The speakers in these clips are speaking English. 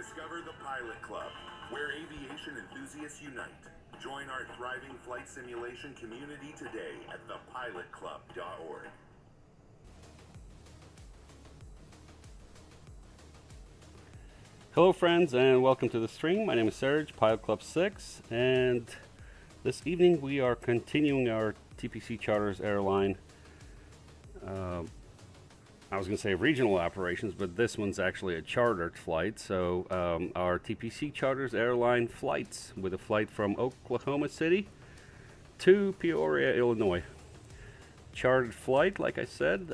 Discover the Pilot Club, where aviation enthusiasts unite. Join our thriving flight simulation community today at thepilotclub.org. Hello friends, and welcome to the stream. My name is Serge, Pilot Club 6, and this evening we are continuing our TPC Charters Airline, I was going to say regional operations, but this one's actually a chartered flight. So our TPC Charters Airline flights, with a flight from Oklahoma City to Peoria, Illinois. Chartered flight, like I said,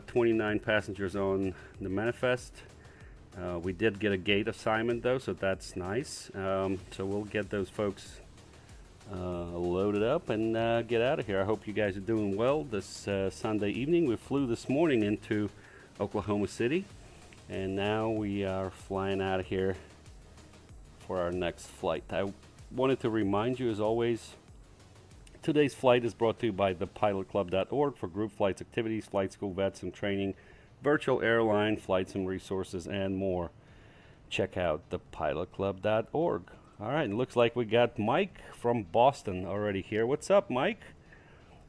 29 passengers on the manifest. We did get a gate assignment though, so that's nice. So we'll get those folks loaded up and get out of here. I hope you guys are doing well this Sunday evening. We flew this morning into Oklahoma City, and now we are flying out of here for our next flight. I wanted to remind you, as always, today's flight is brought to you by thepilotclub.org for group flights, activities, flight school, VATSIM training, virtual airline, flights and resources, and more. Check out thepilotclub.org. All right, it looks like we got Mike from Boston already here. What's up, Mike?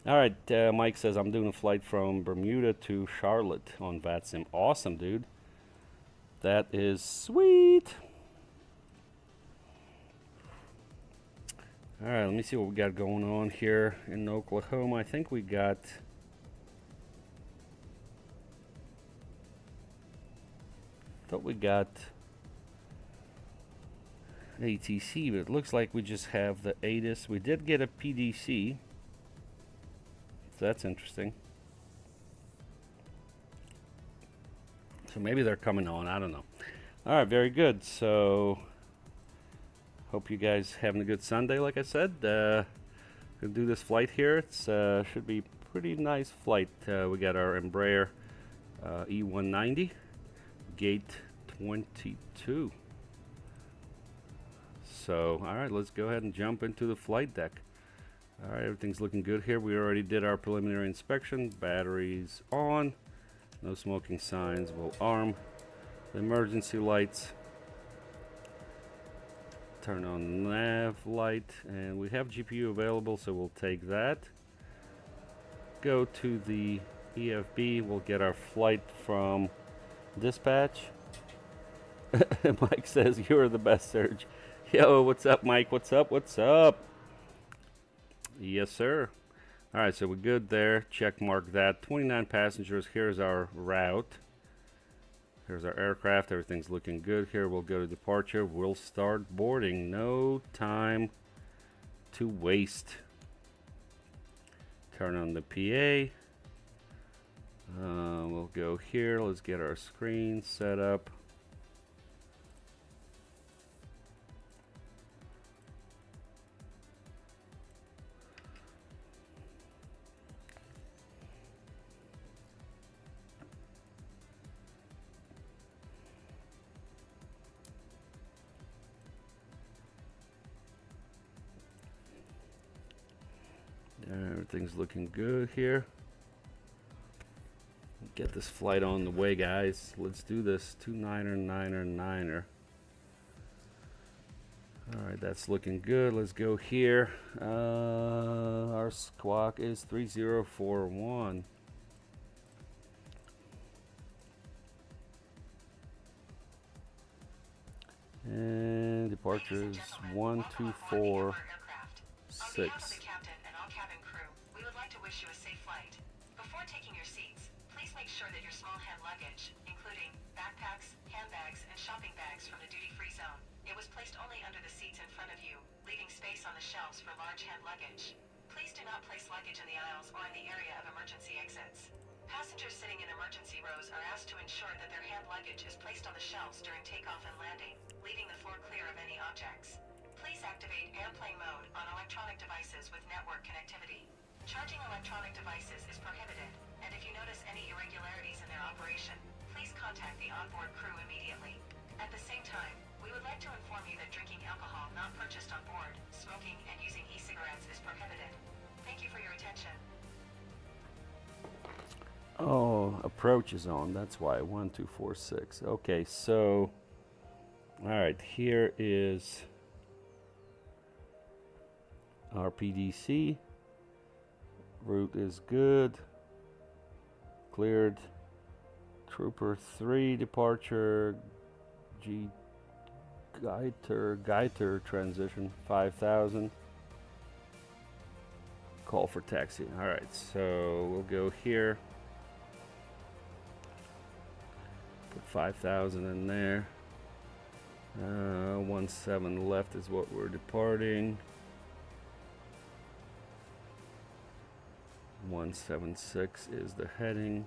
All right, Mike says, I'm doing a flight from Bermuda to Charlotte on VATSIM. Awesome, dude. That is sweet. All right, let me see what we got going on here in Oklahoma. I think we got... thought we got ATC, but it looks like we just have the ATIS. We did get a PDC, so that's interesting. So maybe they're coming on, I don't know. All right, very good. So hope you guys having a good Sunday. Like I said, we'll do this flight here. It's should be pretty nice flight. We got our Embraer E190. Gate 22. So, all right, let's go ahead and jump into the flight deck. All right, everything's looking good here. We already did our preliminary inspection. Batteries on. No smoking signs. We'll arm the emergency lights. Turn on the nav light. And we have GPU available, so we'll take that. Go to the EFB. We'll get our flight from dispatch. Mike says, you're the best, Serge. Yo, what's up, Mike? What's up? What's up? Yes, sir. All right, so we're good there. Check mark that. 29 passengers. Here's our route. Here's our aircraft. Everything's looking good here. We'll go to departure. We'll start boarding. No time to waste. Turn on the PA. We'll go here. Let's get our screen set up. Everything's looking good here. Get this flight on the way, guys. Let's do this. 29er. All right, that's looking good. Let's go here. Our squawk is 3041. And departure is 1246. Wish you a safe flight. Before taking your seats, please make sure that your small hand luggage, including backpacks, handbags, and shopping bags from the duty-free zone, it was placed only under the seats in front of you, leaving space on the shelves for large hand luggage. Please do not place luggage in the aisles or in the area of emergency exits. Passengers sitting in emergency rows are asked to ensure that their hand luggage is placed on the shelves during takeoff and landing, leaving the floor clear of any objects. Please activate airplane mode on electronic devices with network connectivity. Charging electronic devices is prohibited, and if you notice any irregularities in their operation, please contact the onboard crew immediately. At the same time, we would like to inform you that drinking alcohol not purchased on board, smoking, and using e-cigarettes is prohibited. Thank you for your attention. Oh, approach is on. That's why. 1246. Okay, so Alright, here is our PDC. Route is good. Cleared. Trooper 3 departure. Geiter transition 5000. Call for taxi. Alright, so we'll go here. Put 5,000 in there. 17 left is what we're departing. 176 is the heading.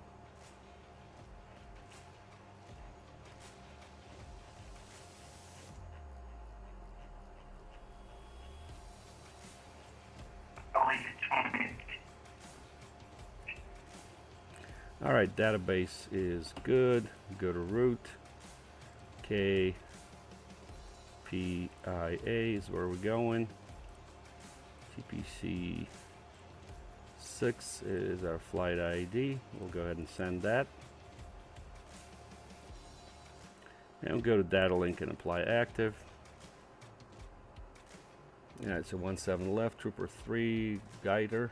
Alright, database is good. Go to route. KPIA is where we're going. TPC 6 is our flight ID. We'll go ahead and send that. And we'll go to data link and apply active. Alright, so 17 left, Trooper 3, Geiter.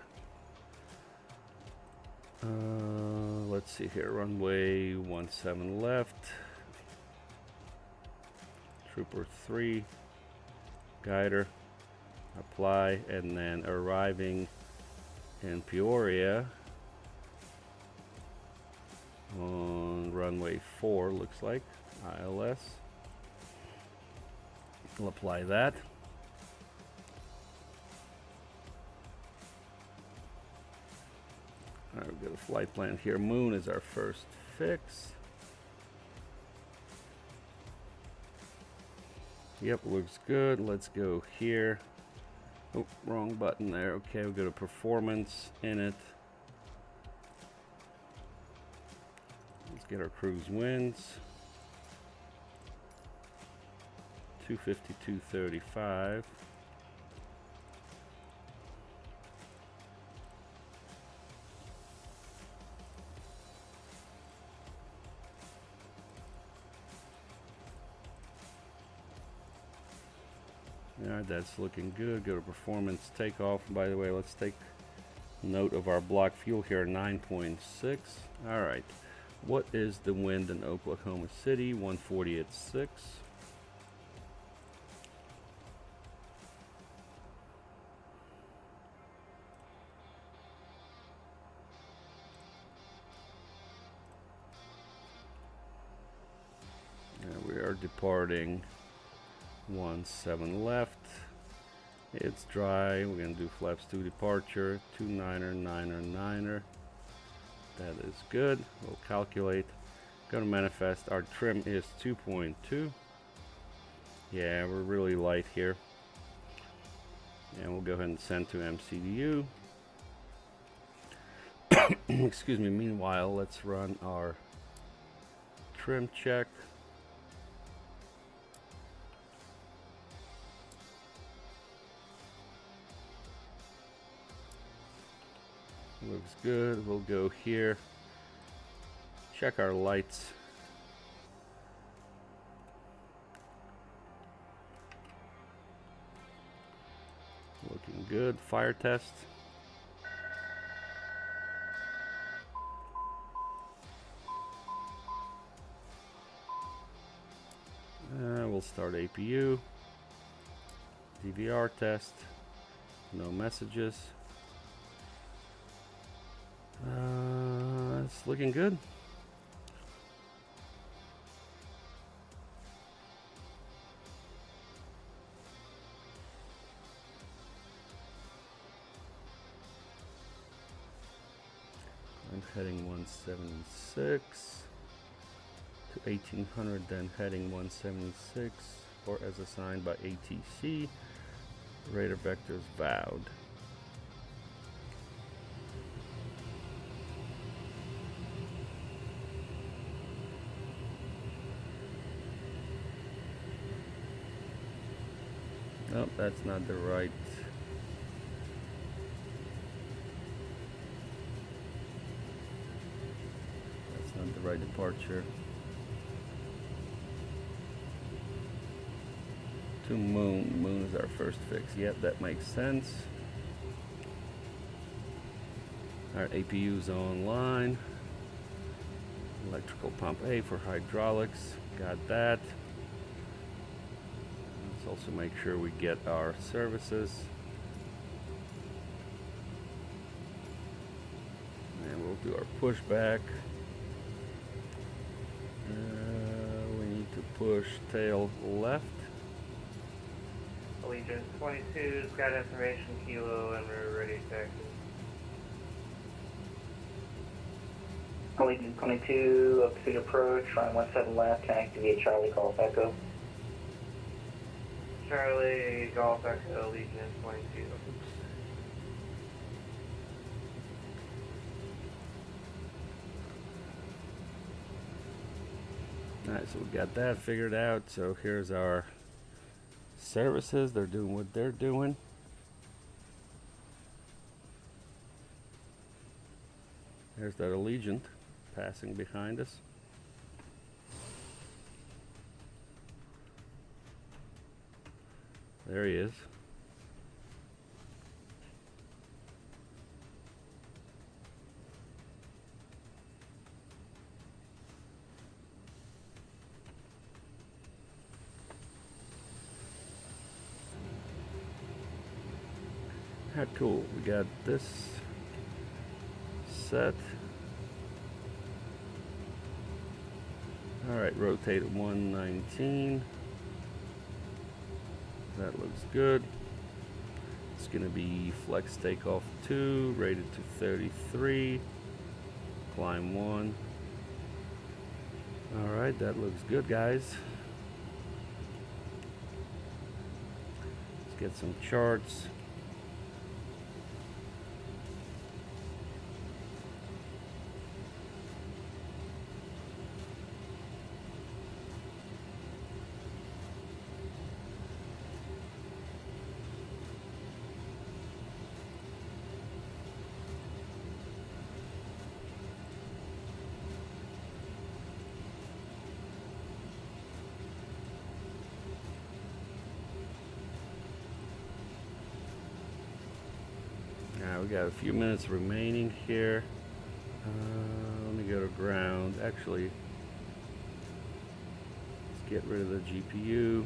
Let's see here, runway 17 left, Trooper 3, Geiter, apply, and then arriving in Peoria on runway 4, looks like, ILS. We'll apply that. Alright, we've got a flight plan here. Moon is our first fix. Yep, looks good. Let's go here. Oh, wrong button there. Okay, we'll go to performance in it. Let's get our cruise winds. 252.35. Alright, that's looking good. Go to performance takeoff. By the way, let's take note of our block fuel here, 9.6. Alright, what is the wind in Oklahoma City? 140 at 6. We are departing 17 left. It's dry. We're gonna do flaps 2 departure, 29er, 9er, 9er. That is good. We'll calculate. Go to manifest. Our trim is 2.2. Yeah, we're really light here. And we'll go ahead and send to MCDU. Excuse me. Meanwhile, let's run our trim check. Looks good. We'll go here. Check our lights. Looking good. Fire test. We'll start APU. DVR test. No messages. It's looking good. I'm heading 176 to 1800, then heading 176, or as assigned by ATC. Radar vectors vowed. Nope, that's not the right. That's not the right departure. to Moon. Moon is our first fix. Yep, that makes sense. Our APU's online. Electrical pump A for hydraulics. Got that. Let's also make sure we get our services. And we'll do our pushback. We need to push tail left. Allegiance 22, got information Kilo, and we're ready to taxi. Allegiance 22, pursuit approach, runway 17 left, can activate Charlie, Golf Echo. Charlie, Golf Echo, Allegiance 22. Alright, so we got that figured out. So here's our services. They're doing what they're doing. There's that Allegiant passing behind us. There he is. How cool. We got this set. Alright, rotate 119. That looks good. It's going to be flex takeoff 2, rated to 33. Climb 1. Alright, that looks good, guys. Let's get some charts. Now we got a few minutes remaining here. Let me go to ground. Actually, let's get rid of the GPU.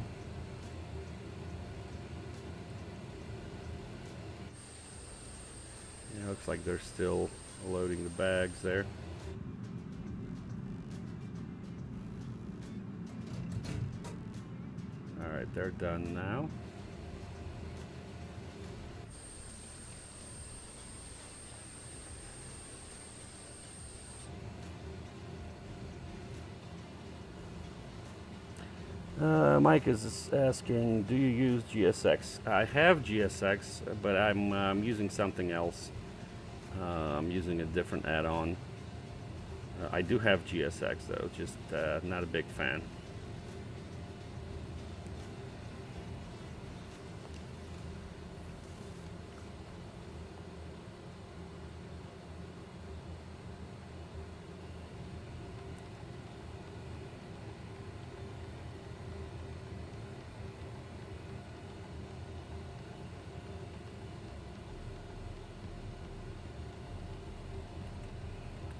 Yeah, looks like they're still loading the bags there. Alright, they're done now. Mike is asking, do you use GSX? I have GSX, but I'm using something else. I'm using a different add-on. I do have GSX though, just not a big fan.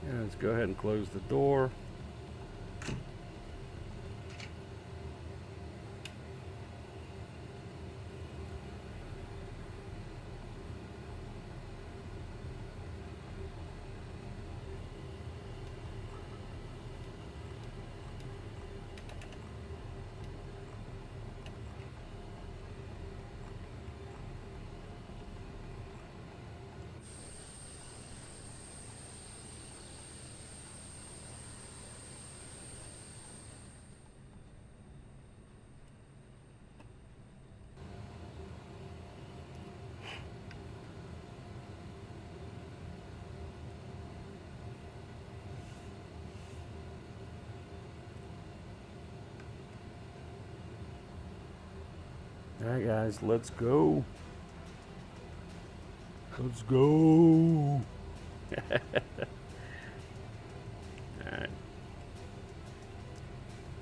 Yeah, let's go ahead and close the door. Alright guys, let's go. Let's go. Alright.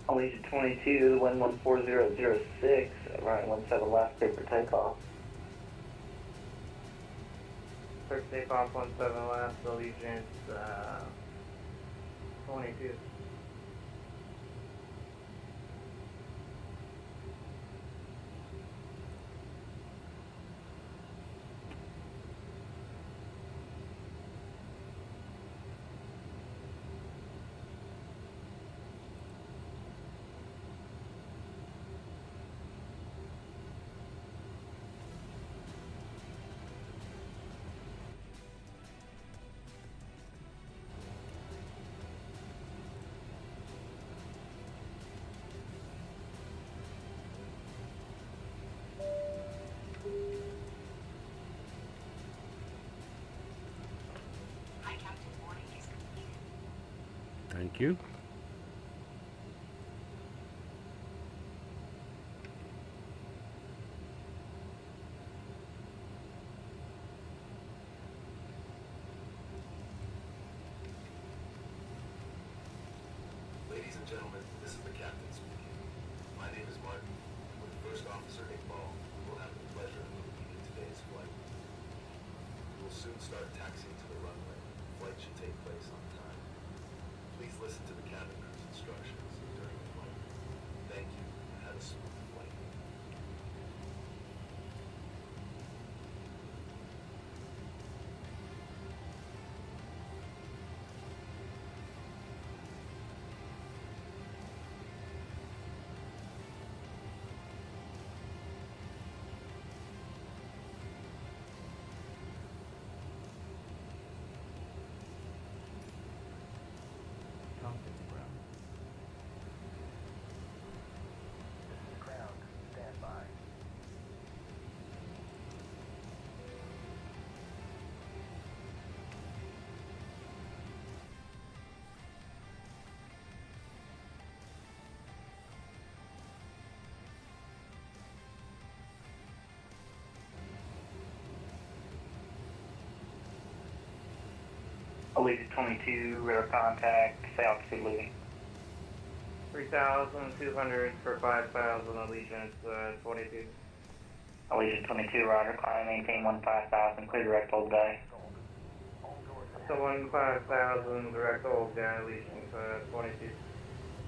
Allegiant 22, wind 14006, runway 17 left, clear for takeoff. Clear for takeoff 17 left, Allegiant 22. Hi, Captain. Boarding is completed. Thank you. Ladies and gentlemen, this is the captain speaking. My name is Martin, and with First Officer Iqbal, we'll have the pleasure of leading today's flight. We will soon start taxiing to the runway. The flight should take place on time. Please listen to the cabin crew's instructions during the flight. Thank you, and have a smooth flight. Allegiant 22, radar contact, say altitude leaving. 3,200 for 5,000, Allegiant 22. Allegiant 22, roger, climb, maintain 15,000, clear direct hold guy. So 15,000, direct hold guy, Allegiant 22.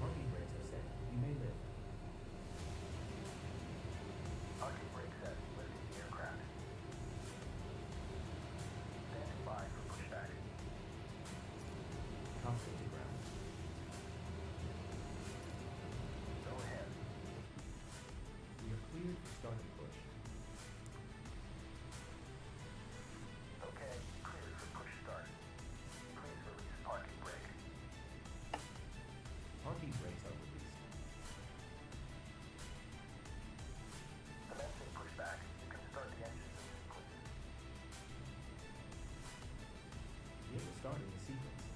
Parking brakes are set. You may lift. Parking brake set. Lifting the aircraft. Standing by for pushback. Comfortably ground. Go ahead. We are cleared for start and push. Okay, cleared for push start. Please release parking brake. Parking brakes are released. Commencing pushback. You can start the engines, please. Vehicle starting the sequence.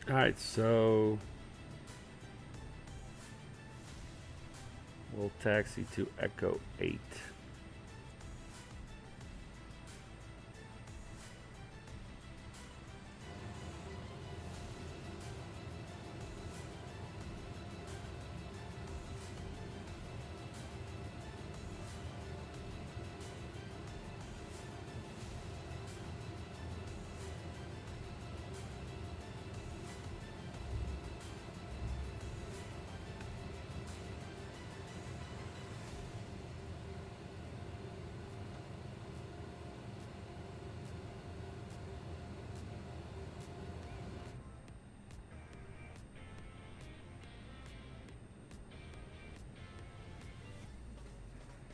All right, so we'll taxi to Echo 8.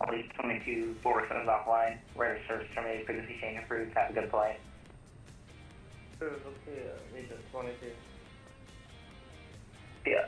Allegiant 22, forward is offline, radar service terminated, frequency change approved, have a good flight. Allegiant 22. Yeah.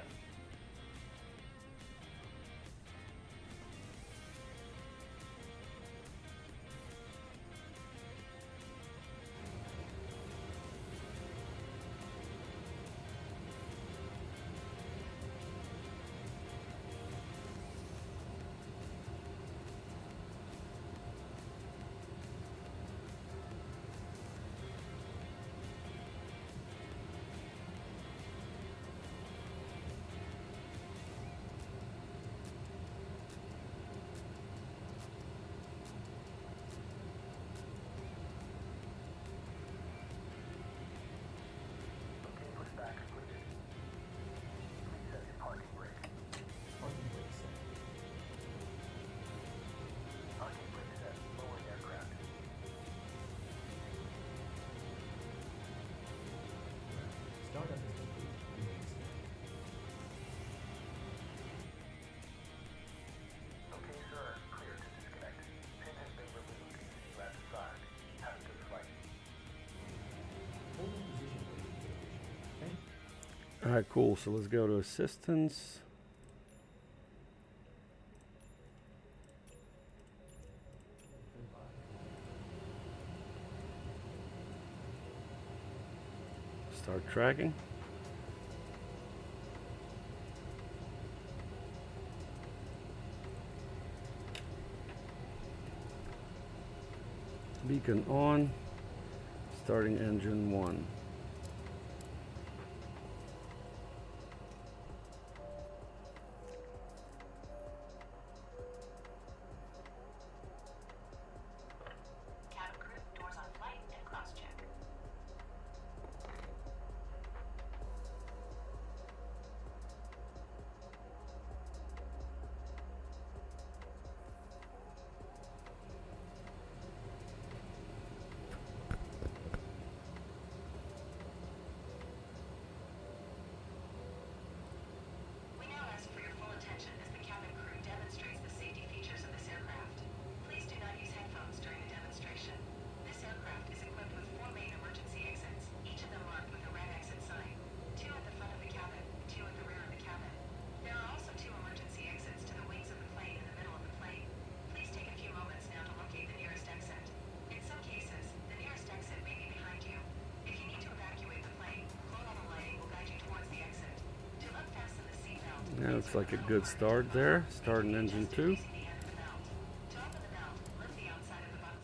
Alright, cool. So let's go to assistance. Start tracking. Beacon on. Starting engine 1. Cabin crew, doors on flight and cross check. We now ask for your full attention as the cabin crew demonstrates the safety features of this aircraft. Please do not use headphones during the demonstration. This aircraft is equipped with 4 main emergency exits, each of them marked with a red exit sign. 2 at the front of the cabin, 2 at the rear of the cabin. There are also 2 emergency exits to the wings of the plane in the middle of the plane. Please take a few moments now to locate the nearest exit. In some cases, the nearest exit may be behind you. If you need to evacuate the plane, call on the leg will guide you towards the exit. To unfasten the seatbelt, Now it's like a good start there. Starting engine 2. using the end of the belt. To open the belt, lift the outside of the button.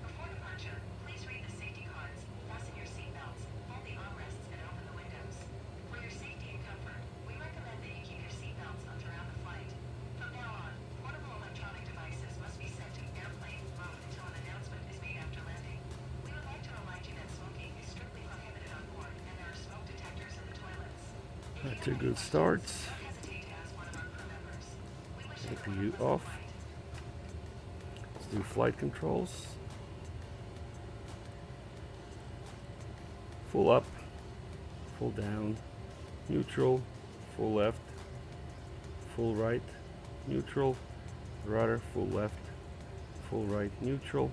Before departure, please read the safety cards, fasten your seatbelts, hold the armrests, and open the windows. For your safety and comfort, we recommend that you keep your seatbelts on throughout the flight. From now on, portable electronic devices must be set to airplane mode until an announcement is made after landing. We would like to remind you that smoking is strictly prohibited on board, and there are smoke detectors in the toilets. If you Two have any good questions, starts. don't hesitate to ask one of our crew members. We wish APU everyone a pleasant off. flight. Let's do flight controls. Full up, full down, neutral, full left, full right, neutral, rudder, full left, full right, neutral.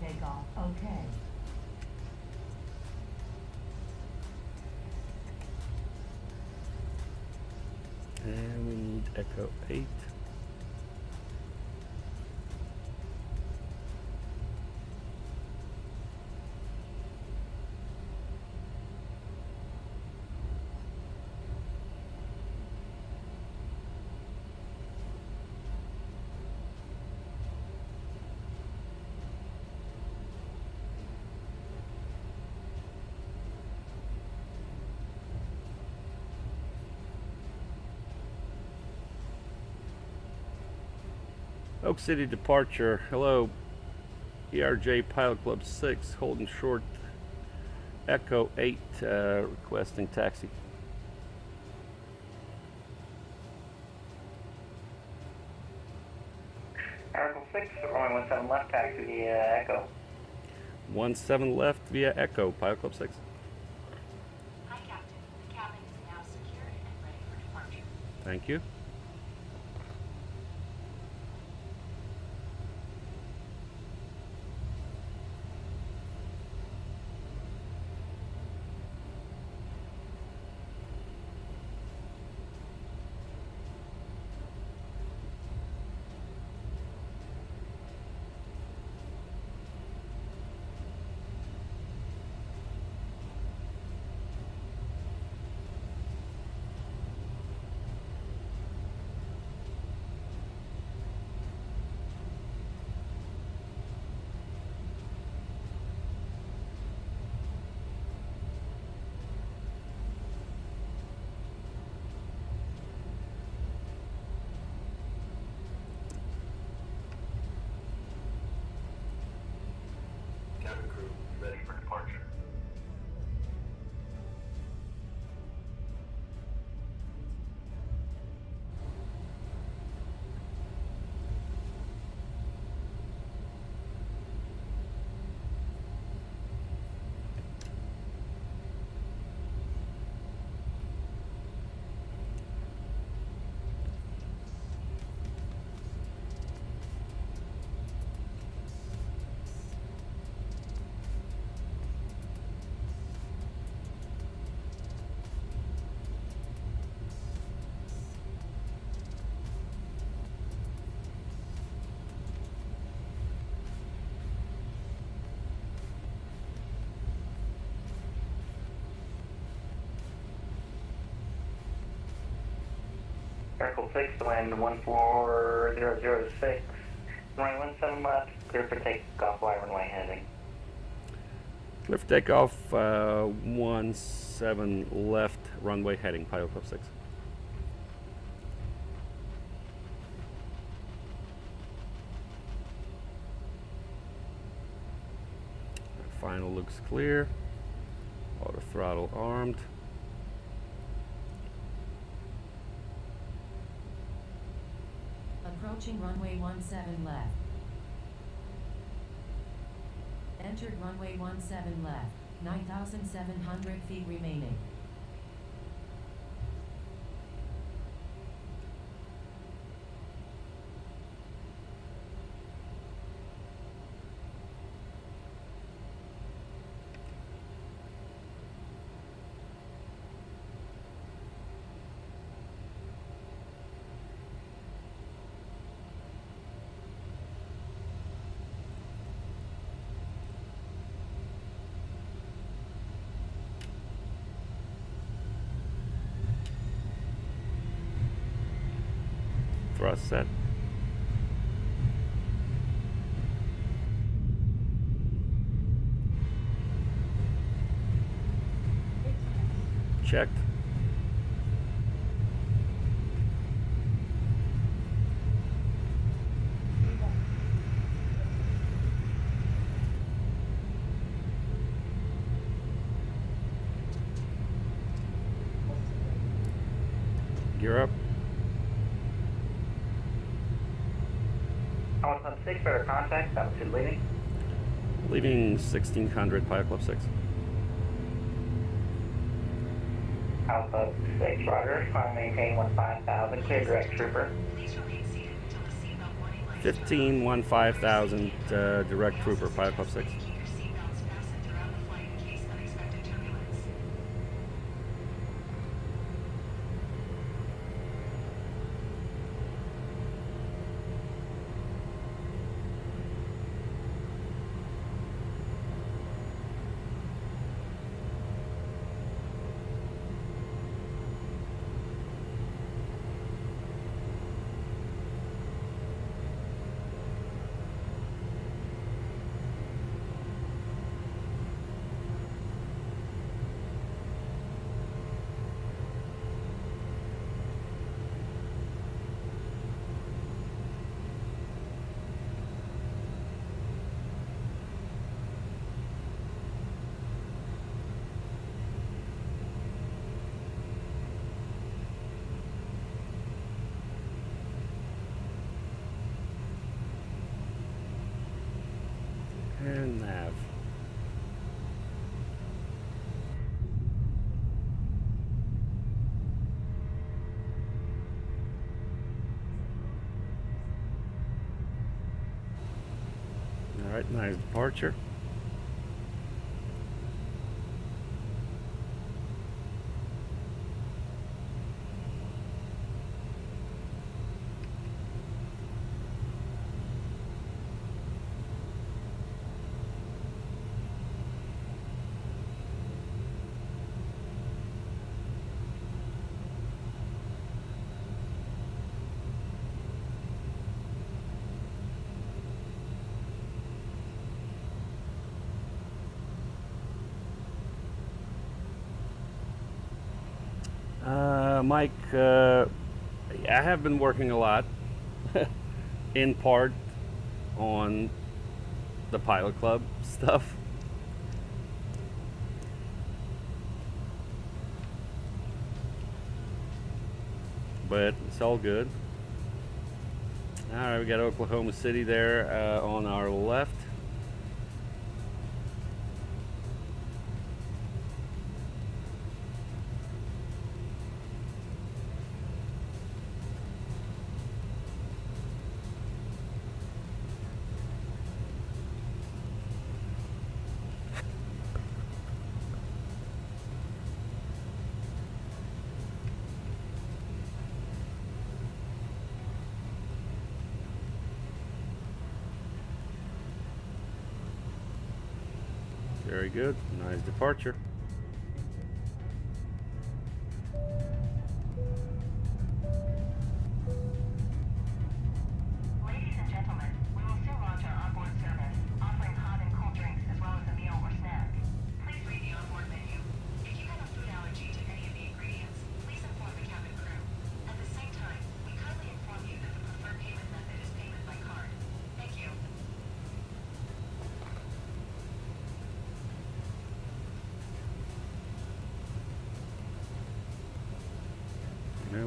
Takeoff, okay. And we need Echo 8. Oak City departure. Hello, ERJ Pilot Club 6, holding short. Echo 8, requesting taxi. Article 6, runway 17 left, taxi via Echo. 17 left via Echo, Pilot Club 6. Hi, Captain. The cabin is now secured and ready for departure. Thank you. Circle 6, wind 14006. Runway 17 left, clear for takeoff, wide runway heading. Clear for takeoff, 17 left, runway heading, Pilot Club 6. Final looks clear. Auto throttle armed. Approaching runway 17 left. Entered runway 17 left. 9,700 feet remaining. Thrust set. Checked. Gear up. Pilot Club 6, better contact, altitude leaving. Leaving 1600, Pilot Club 6. Pilot Club 6, Rudder, climb maintain 15,000, clear direct trooper. Please remain seated until the seatbelt warning light. 15,000, direct trooper, Pilot Club 6. Keep your seatbelts fastened throughout the flight in case unexpected turbulence. And nav. All right, nice departure. Mike, I have been working a lot, in part, on the Pilot Club stuff. But it's all good. All right, we got Oklahoma City there on our left. Very good. Nice departure.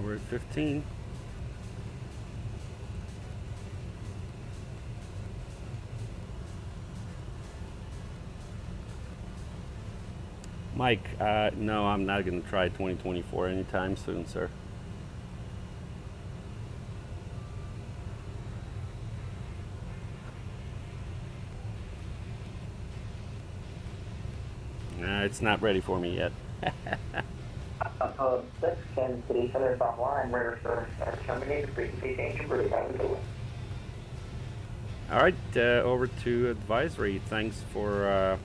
we're at 15. Mike, no, I'm not going to try 2024 anytime soon, sir. It's not ready for me yet. 6, Kansas City, Southern offline, radar service terminated, frequency change approved. Have a good one. All right, over to advisory. Thanks for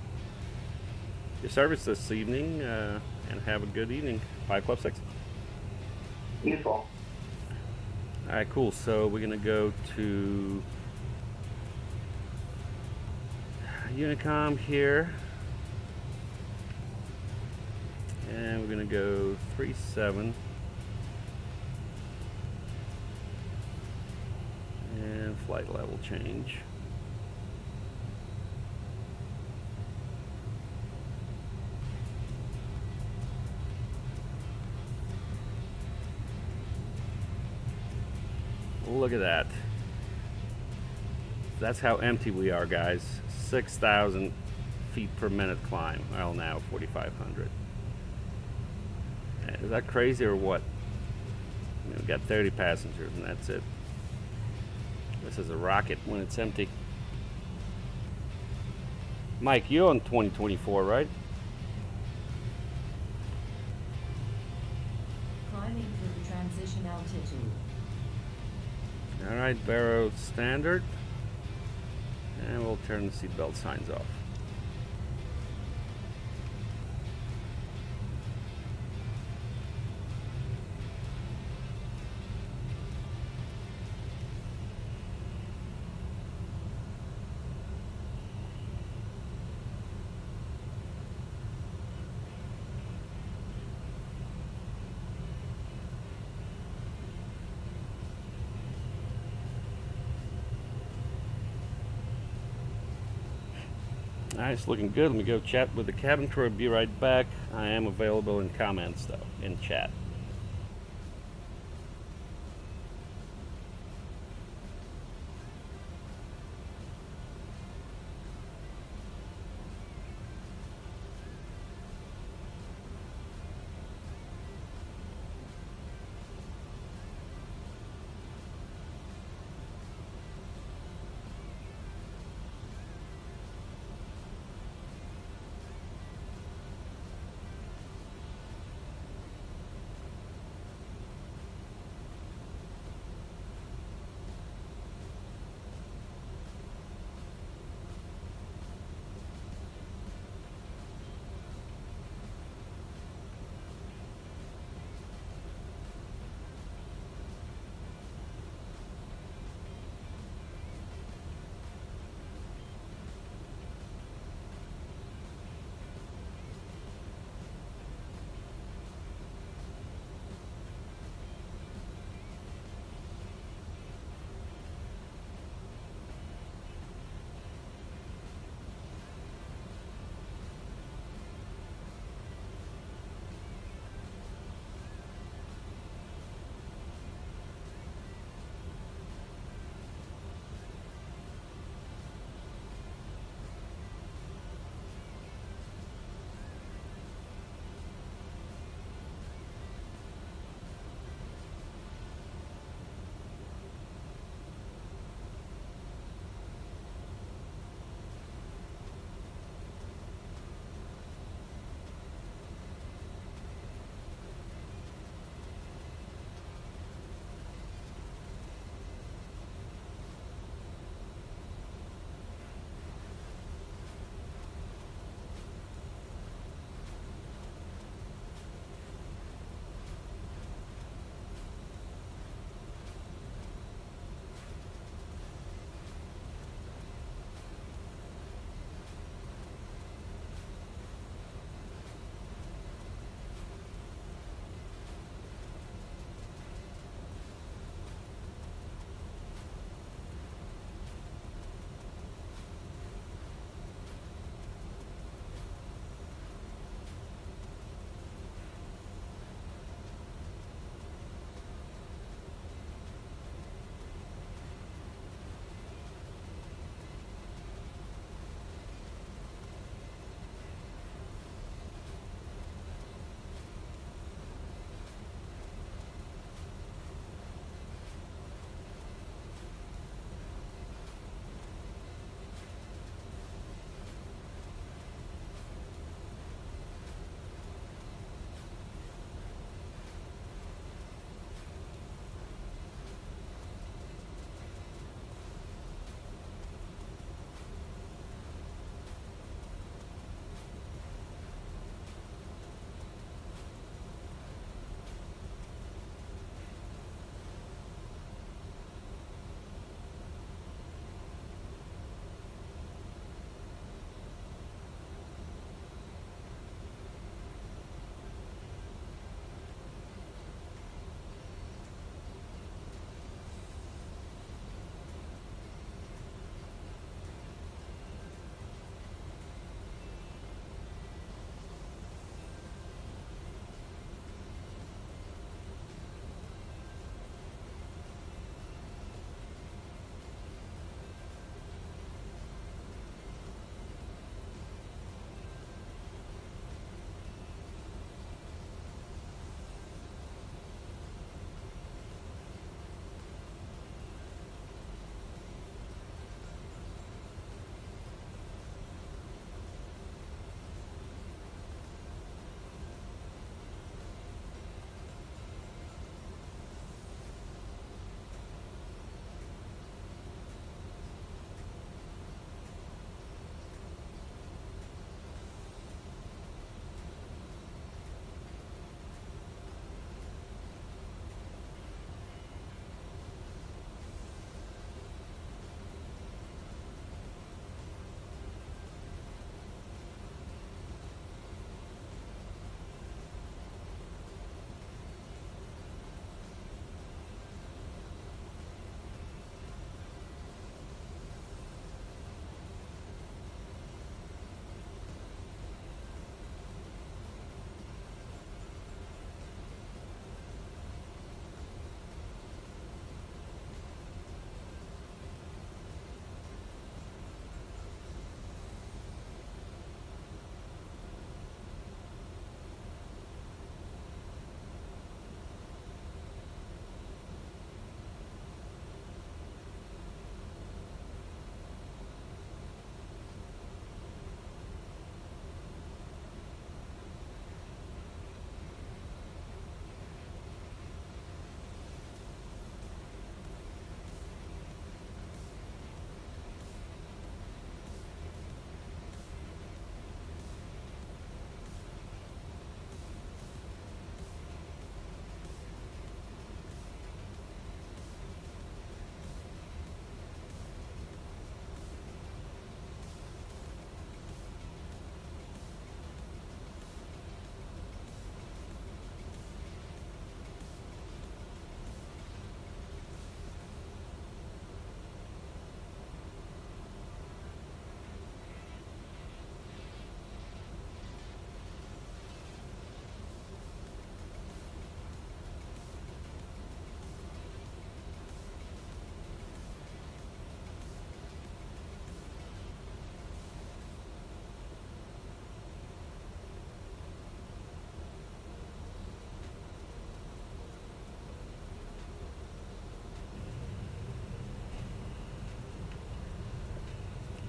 your service this evening, and have a good evening. 5 Club 6. Useful. All right, cool. So we're gonna go to Unicom here, and we're gonna go 37 and flight level change. Look at that. That's how empty we are, guys. 6,000 feet per minute climb. Well, now 4,500. Is that crazy or what? We've got 30 passengers and that's it. This is a rocket when it's empty. Mike, you're on 2024, right? Climbing through the transition altitude. All right, Barrow standard. And we'll turn the seatbelt signs off. Nice, looking good. Let me go chat with the cabin crew. I'll be right back. I am available in comments, though, in chat.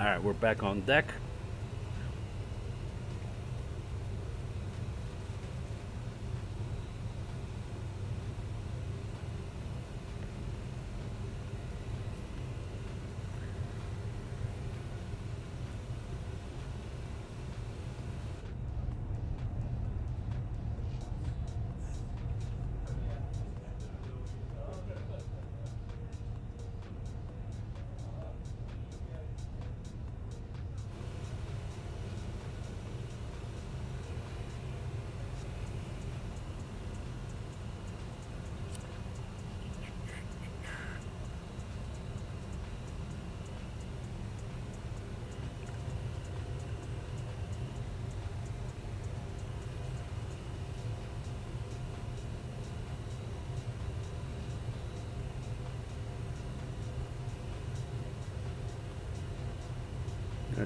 All right, we're back on deck.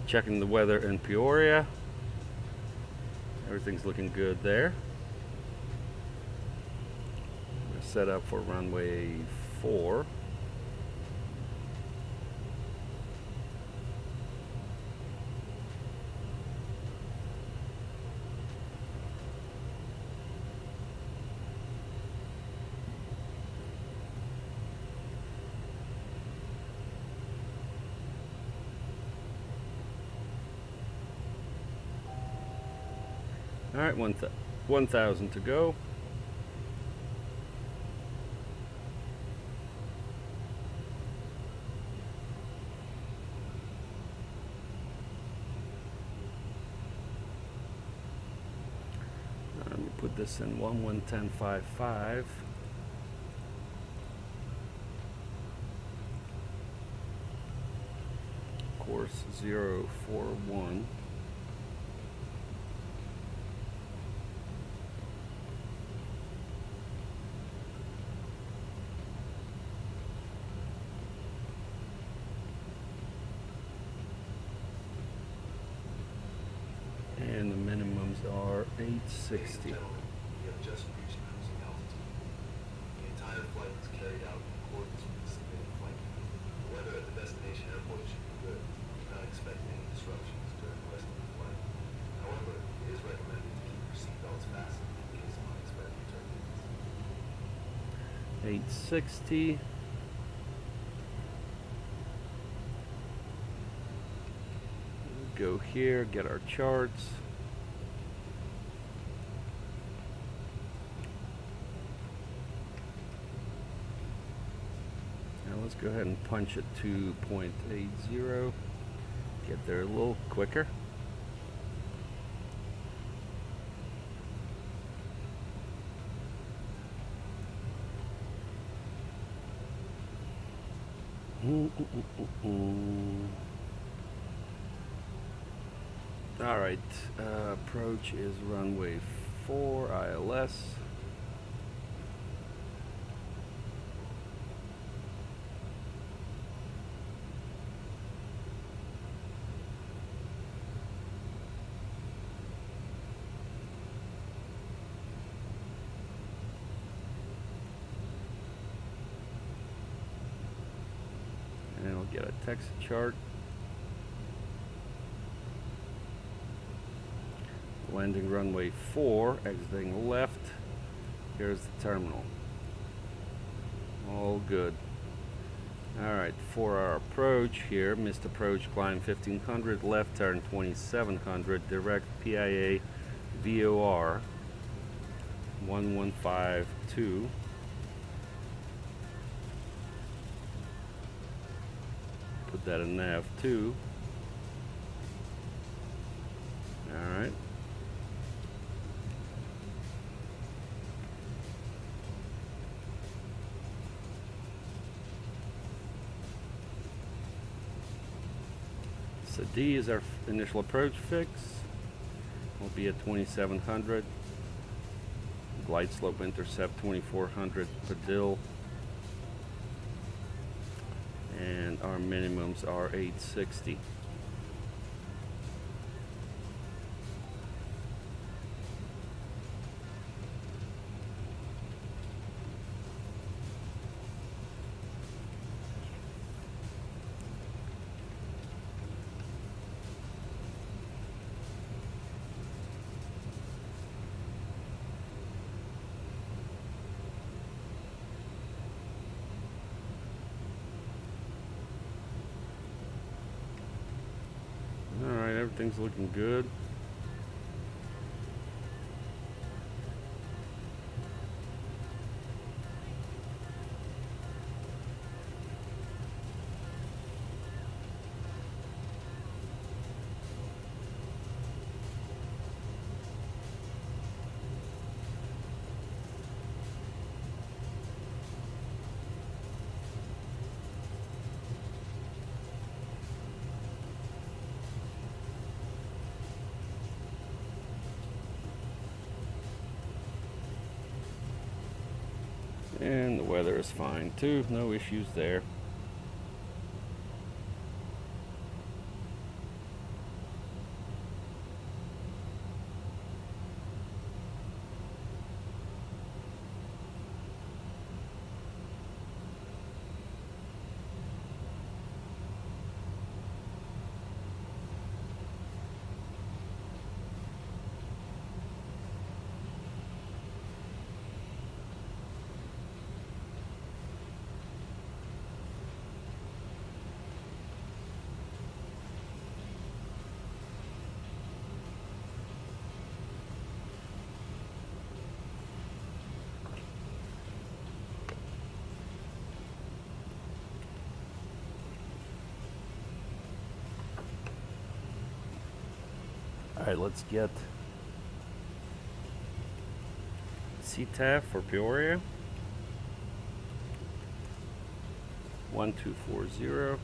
Checking the weather in Peoria. Everything's looking good there. We're set up for runway 4. All right, 1,000 to go. Let me put this in 111055. Course 041. And the minimums are 860. Ladies and gentlemen, we have just reached cruising altitude. The entire flight was carried out in accordance with the submitted flight. The weather at the destination airport should be good. Do not expect any disruptions during the rest of the flight. However, it is recommended to keep your seatbelts fastened in case of unexpected turbulence. 860. Go here, get our charts. Now let's go ahead and punch it to 0.80. Get there a little quicker. All right, approach is runway 4 ILS. And we'll get a text chart. Landing runway 4, exiting left. Here's the terminal. All good. Alright, for our approach here, missed approach, climb 1500, left turn 2700, direct PIA VOR 1152. Put that in nav 2. Alright. So D is our initial approach fix. We'll be at 2700. Glide slope intercept 2400 Padil. And our minimums are 860. everything's looking good. And the weather is fine too, no issues there. All right, let's get CTAF for Peoria. 1240.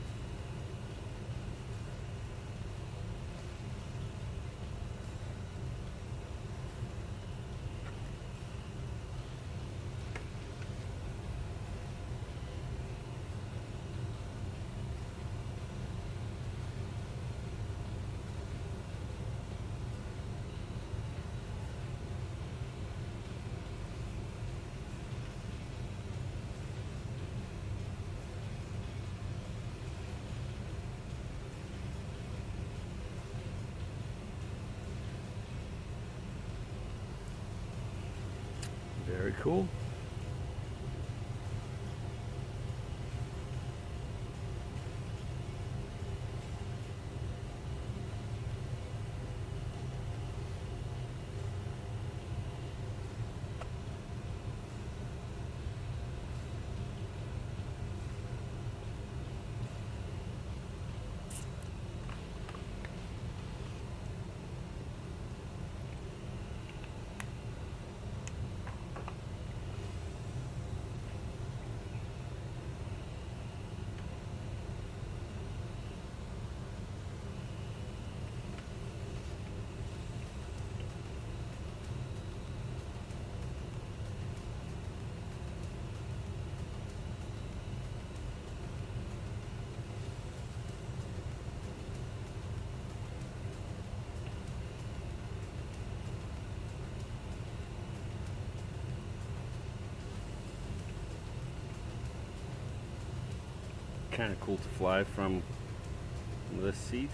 Very cool. Kind of cool to fly from this seat.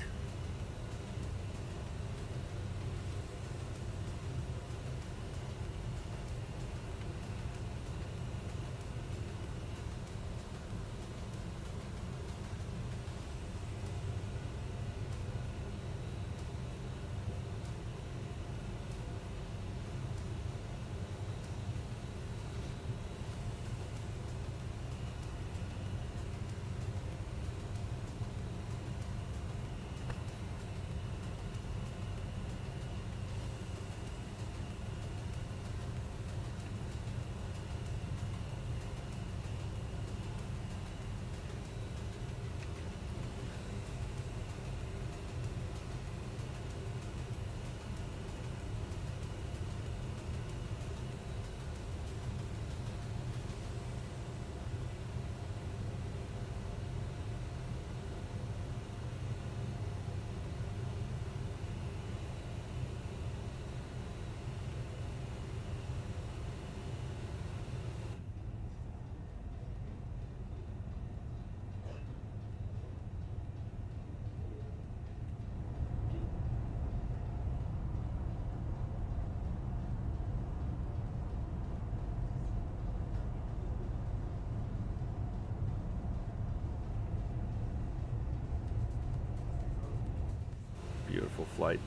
beautiful flight.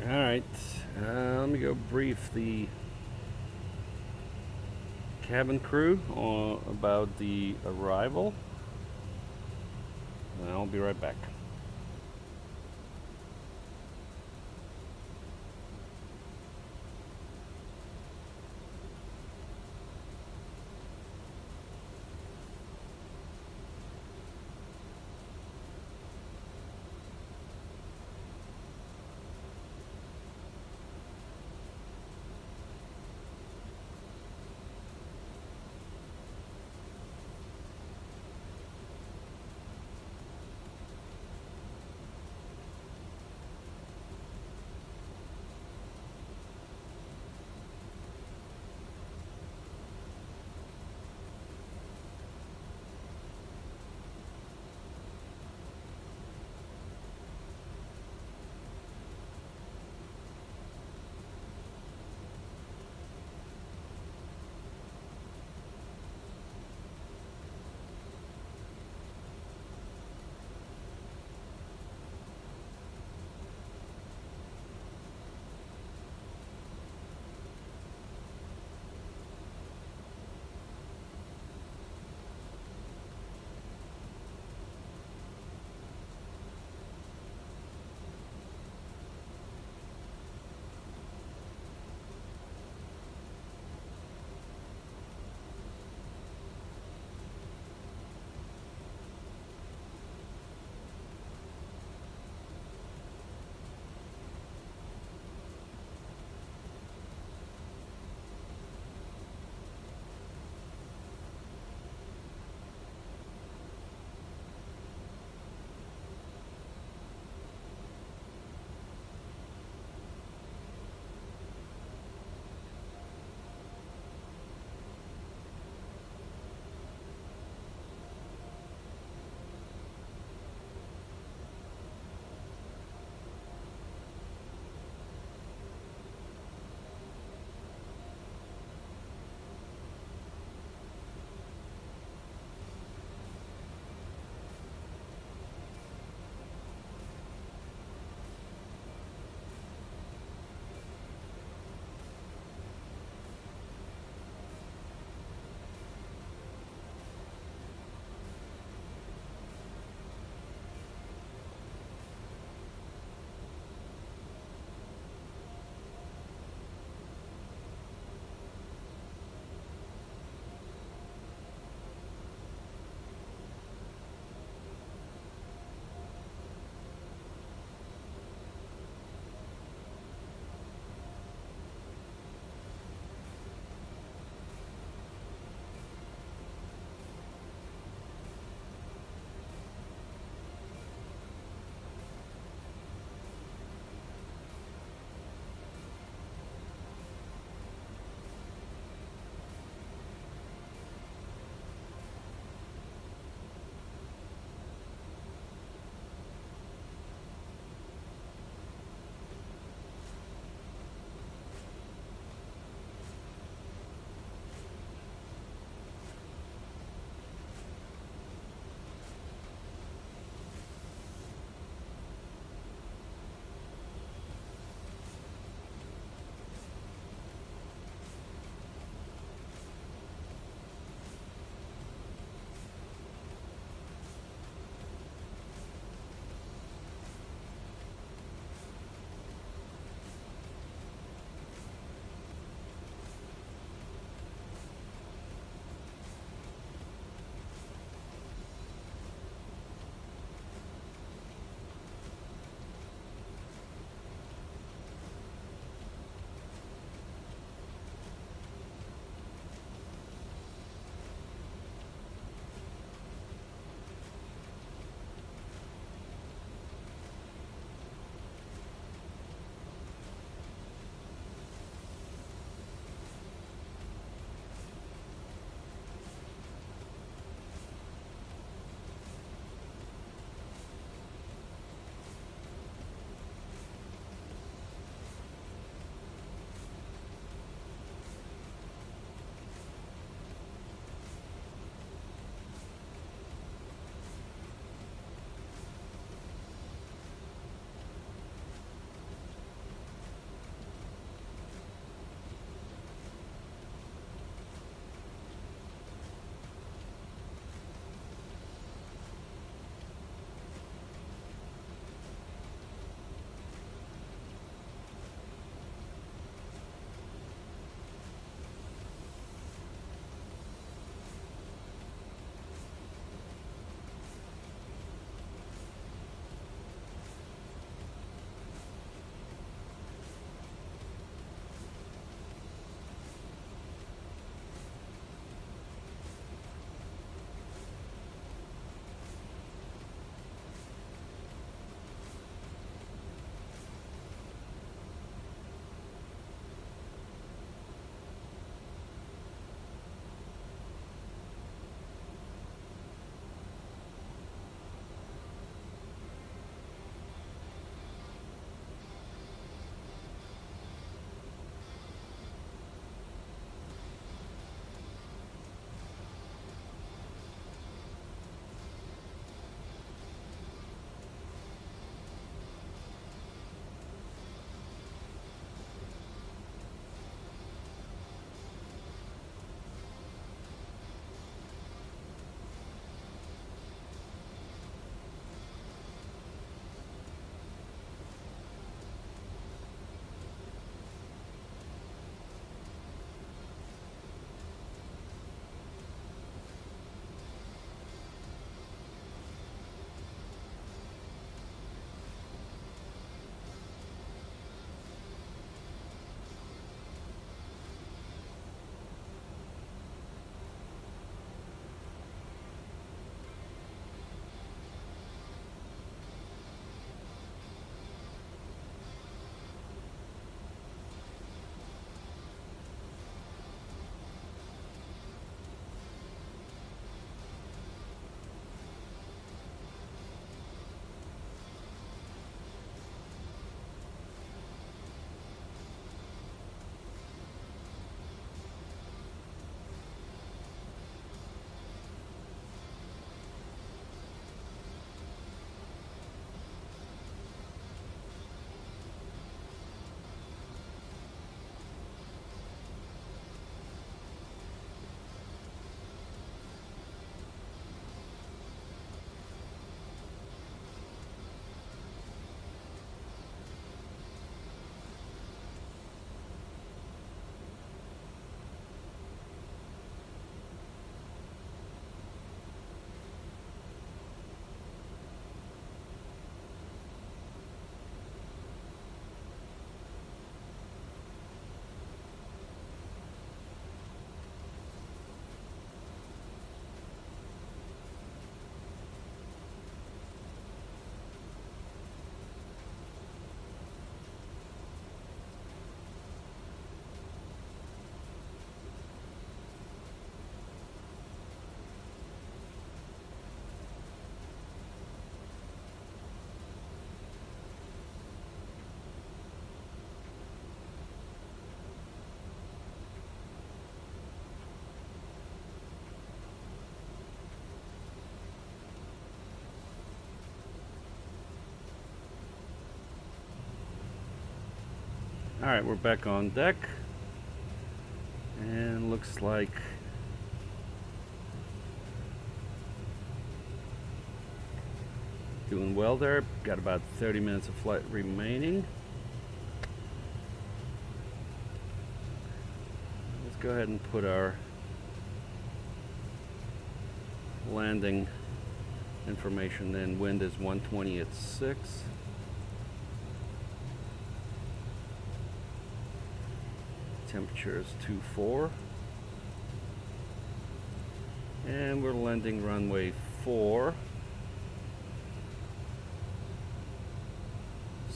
Alright, let me go brief the cabin crew about the arrival, and I'll be right back. Alright, we're back on deck. And looks like doing well there. Got about 30 minutes of flight remaining. Let's go ahead and put our landing information in. Wind is 120 at 6. Temperature is 24. And we're landing runway 4.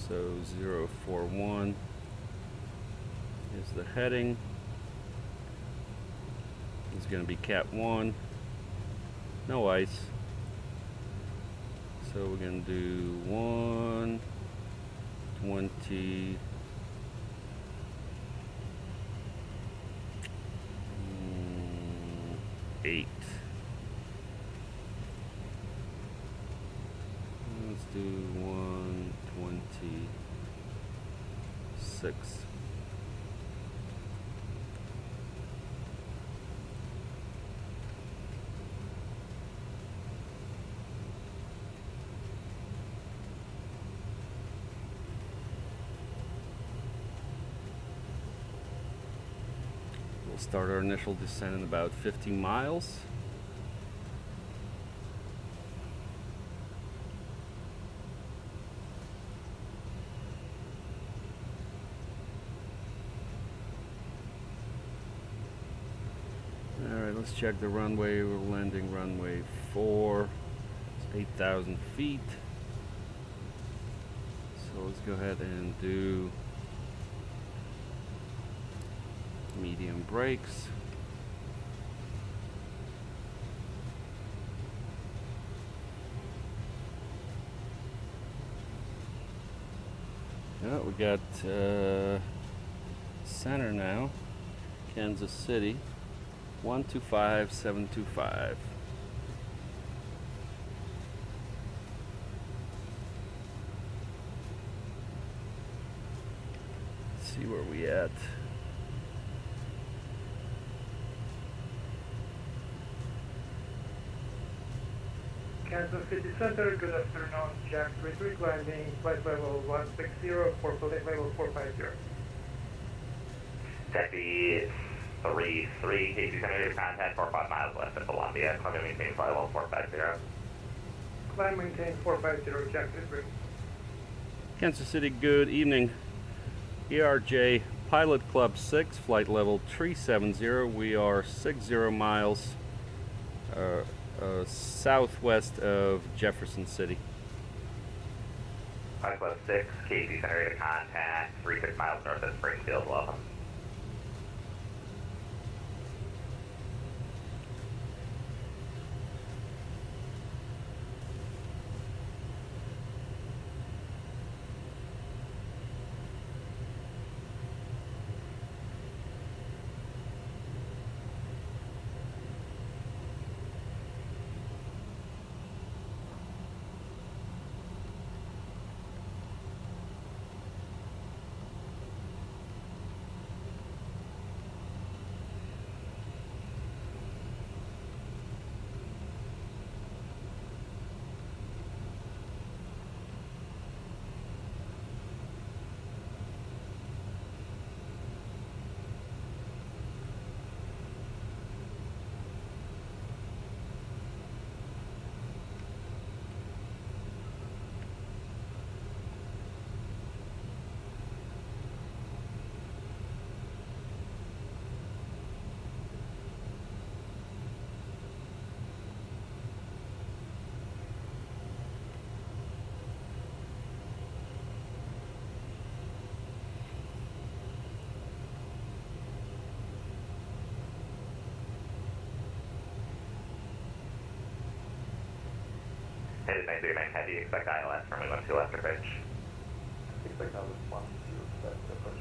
So 041 is the heading. It's going to be Cat 1. No ice. So we're going to do 120. 8. Let's do 126. We'll start our initial descent in about 50 miles. Alright, let's check the runway. We're landing runway 4. It's 8,000 feet. So let's go ahead and do medium brakes. Oh, we got center now. Kansas City. 125725. Let's see where we at. Kansas City Center, good afternoon. Jack 33 landing, flight level 160 for flight level 450. Taxi 33, KOKC-KPIA contact 45 miles west of Columbia. Columbia maintain flight level 450. Climb maintain 450, Jack 33. Kansas City, good evening. ERJ Pilot Club 6, flight level 370. We are 60 miles southwest of Jefferson City. Flight Club 6, KOKC-KPIA contact 36 miles north of Springfield. Welcome. Hey, 939, do you expect ILS from 112 after pitch? Expect ILS 1 to expect approach.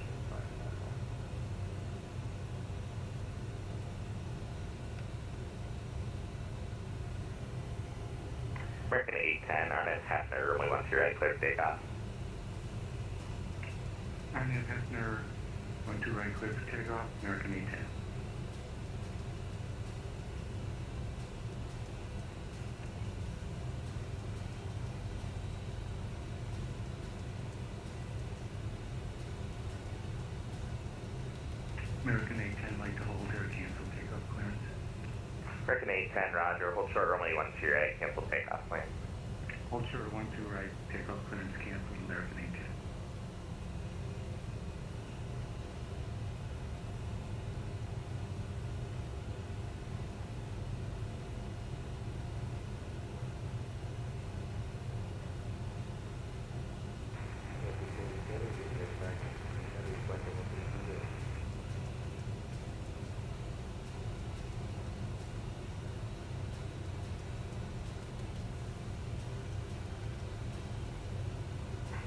American 810, Arnett Hafner, runway 12 right, clear for takeoff. Arnett Hafner, 12 right, clear for takeoff, American A-10. American A-10, like to hold there, cancel takeoff clearance. American A-10, roger. Hold short runway 12 right, cancel takeoff, please. Hold short 12 right, takeoff clearance canceled, American A-10.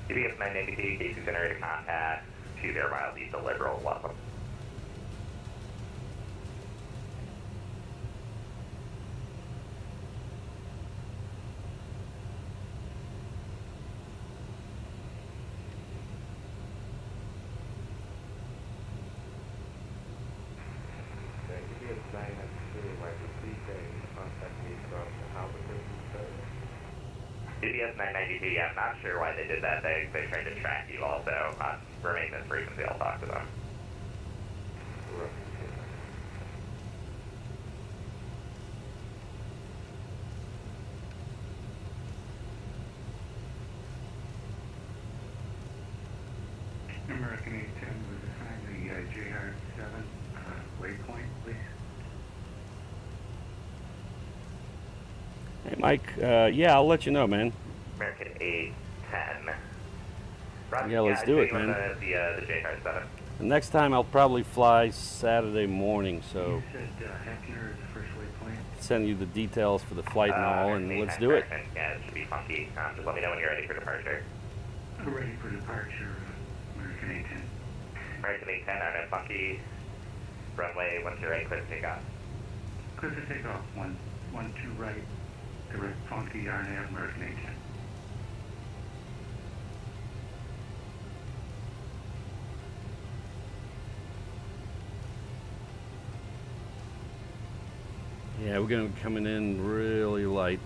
TPS 992, K2 generator contact, 20 miles east of Liberal, welcome. TPS 992, like to please contact me from Albuquerque, sir. TPS 992, yeah, I'm not sure why they did that. They tried to track you also on maintenance frequency. I'll talk to them. American A-10 was assigned the JR-7 waypoint, please. Hey, Mike. Yeah, I'll let you know, man. American A-10. Roger, Yeah, let's do it, man. The JR-7. The next time I'll probably fly Saturday morning, so You said Hefner is the first waypoint. send you the details for the flight and all, and American let's A-10 do it. correction. Yeah, it should be funky. Just let me know when you're ready for departure. Ready for departure, American A-10. American A-10 on a funky runway 12 right, clear to take off. Clear to takeoff, 12 right, direct funky RNAV, American A-10. Yeah, we're going to be coming in really light.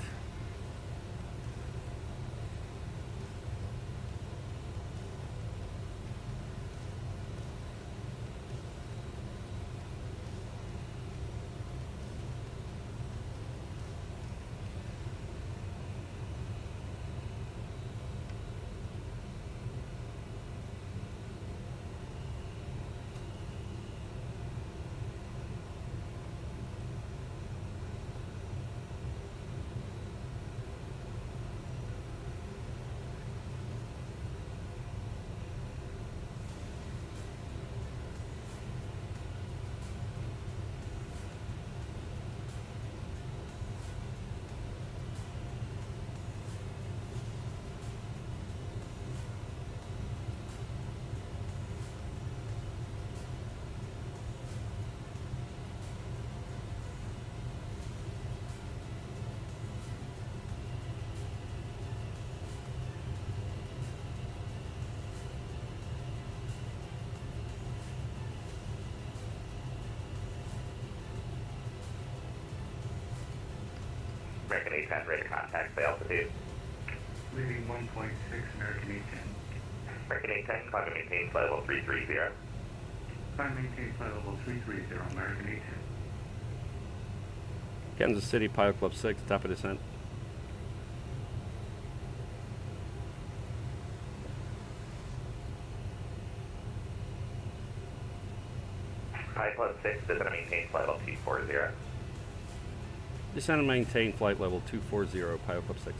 American A-10, ready to contact, say altitude. Leaving 1.6, American A-10. American A-10, climb to maintain flight level 330. Climb maintain flight level 330, American A-10. Kansas City, Pilot Club 6, top of descent. Pilot Club 6, descend and maintain flight level 240. Descend and maintain flight level 240, Pilot Club 6.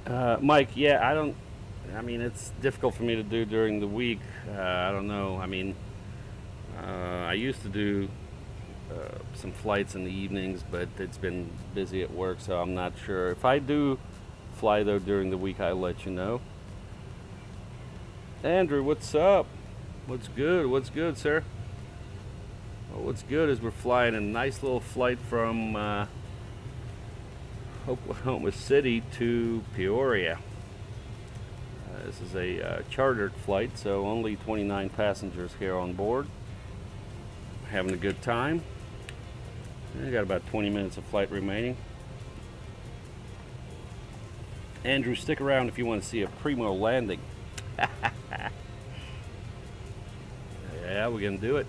Mike, yeah, I mean, it's difficult for me to do during the week. I don't know. I mean, I used to do some flights in the evenings, but it's been busy at work, so I'm not sure. If I do fly, though, during the week, I'll let you know. Andrew, what's up? What's good? What's good, sir? Well, what's good is we're flying a nice little flight from Oklahoma City to Peoria. This is a chartered flight, so only 29 passengers here on board. Having a good time. I got about 20 minutes of flight remaining. Andrew, stick around if you want to see a primo landing. Yeah, we're gonna do it.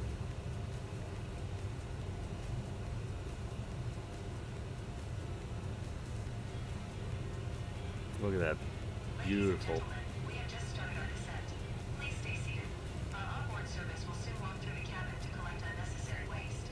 Look at that. Beautiful. We have just started our descent. Please stay seated. Our onboard service will soon walk through the cabin to collect unnecessary waste.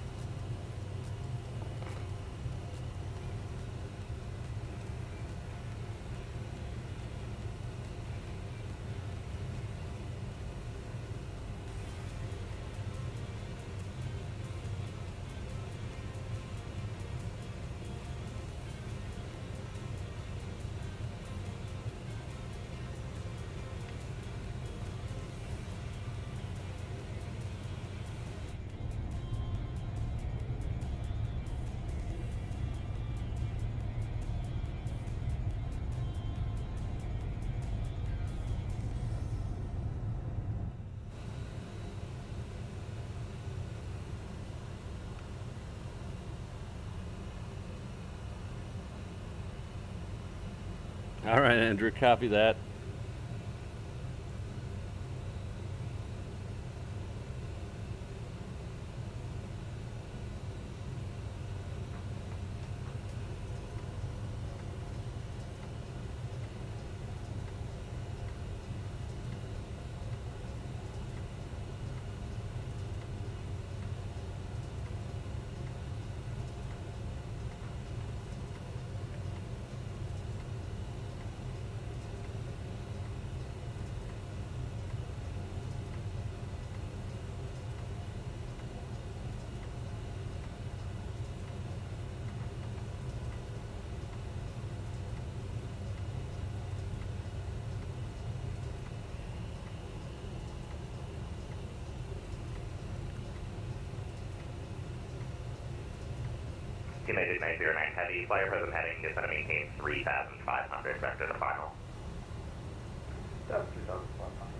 All right, Andrew, copy that. United 909 Heavy, flyer present heading is going to maintain 3,500 vector to final. That's 3,500.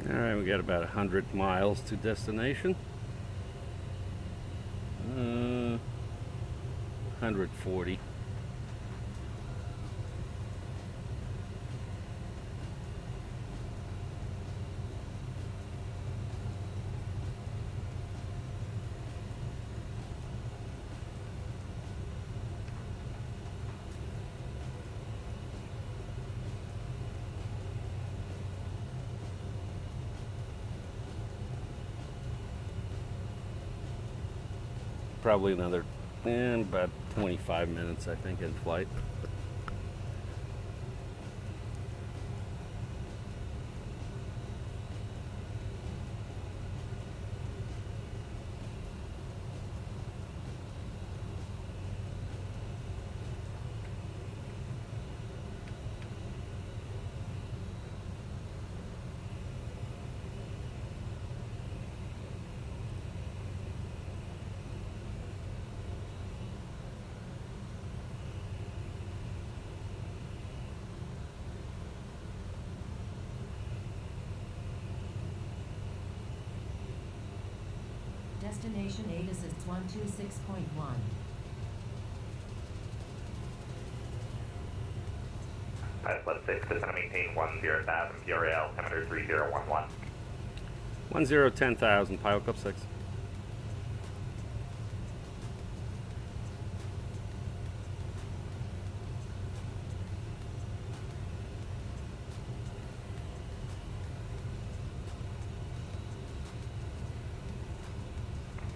All right, we got about 100 miles to destination. 140. Probably another about 25 minutes, I think, in flight. Destination 8 assists 126.1. Pilot 6 is going to maintain 10,000 Peoria, altimeter 3011. 10,000, Pilot Club 6.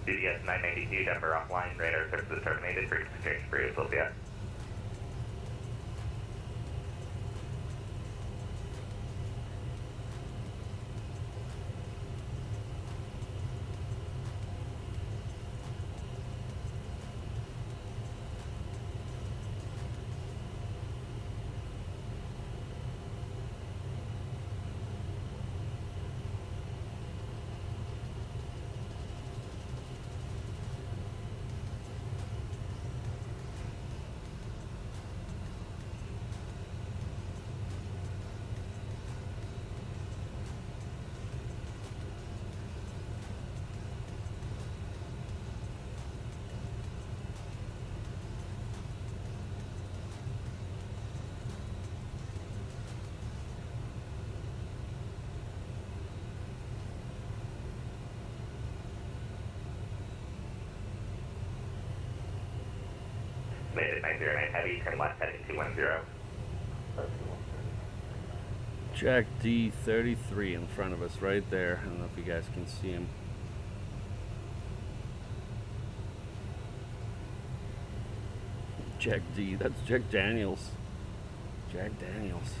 CBS 992, Denver offline, radar services terminated, frequency change for you, we'll see ya. Mayday 909 heavy, turn left heading 210. Jack D33 in front of us right there. I don't know if you guys can see him. Jack D, that's Jack Daniels. Jack Daniels.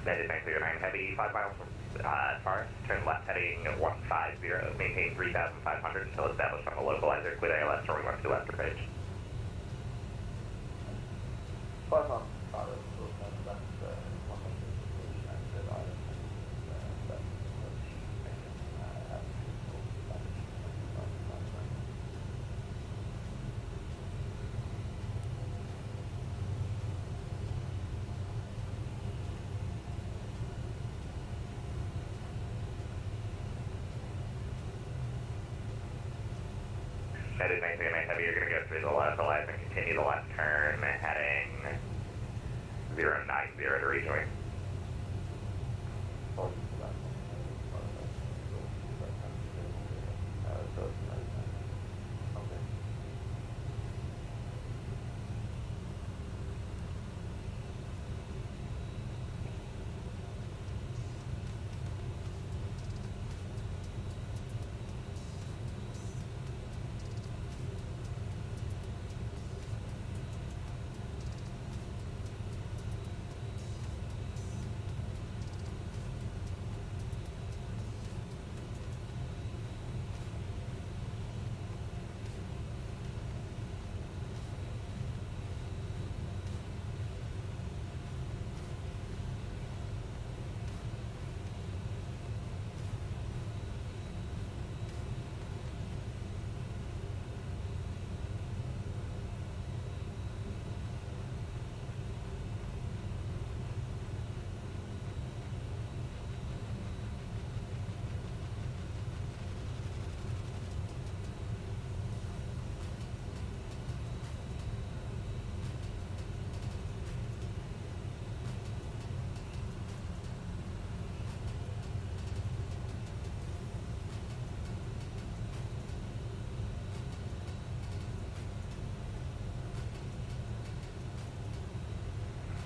Mayday 909 heavy, 5 miles from Taurus, turn left heading 150, maintain 3,500 until established on the localizer, quit ALS, or we want to left or page. 5 miles from Taurus, we'll send that 100 and island. Mayday 939 heavy, you're going to go through the localizer and continue the left turn, heading 090 to rejoin.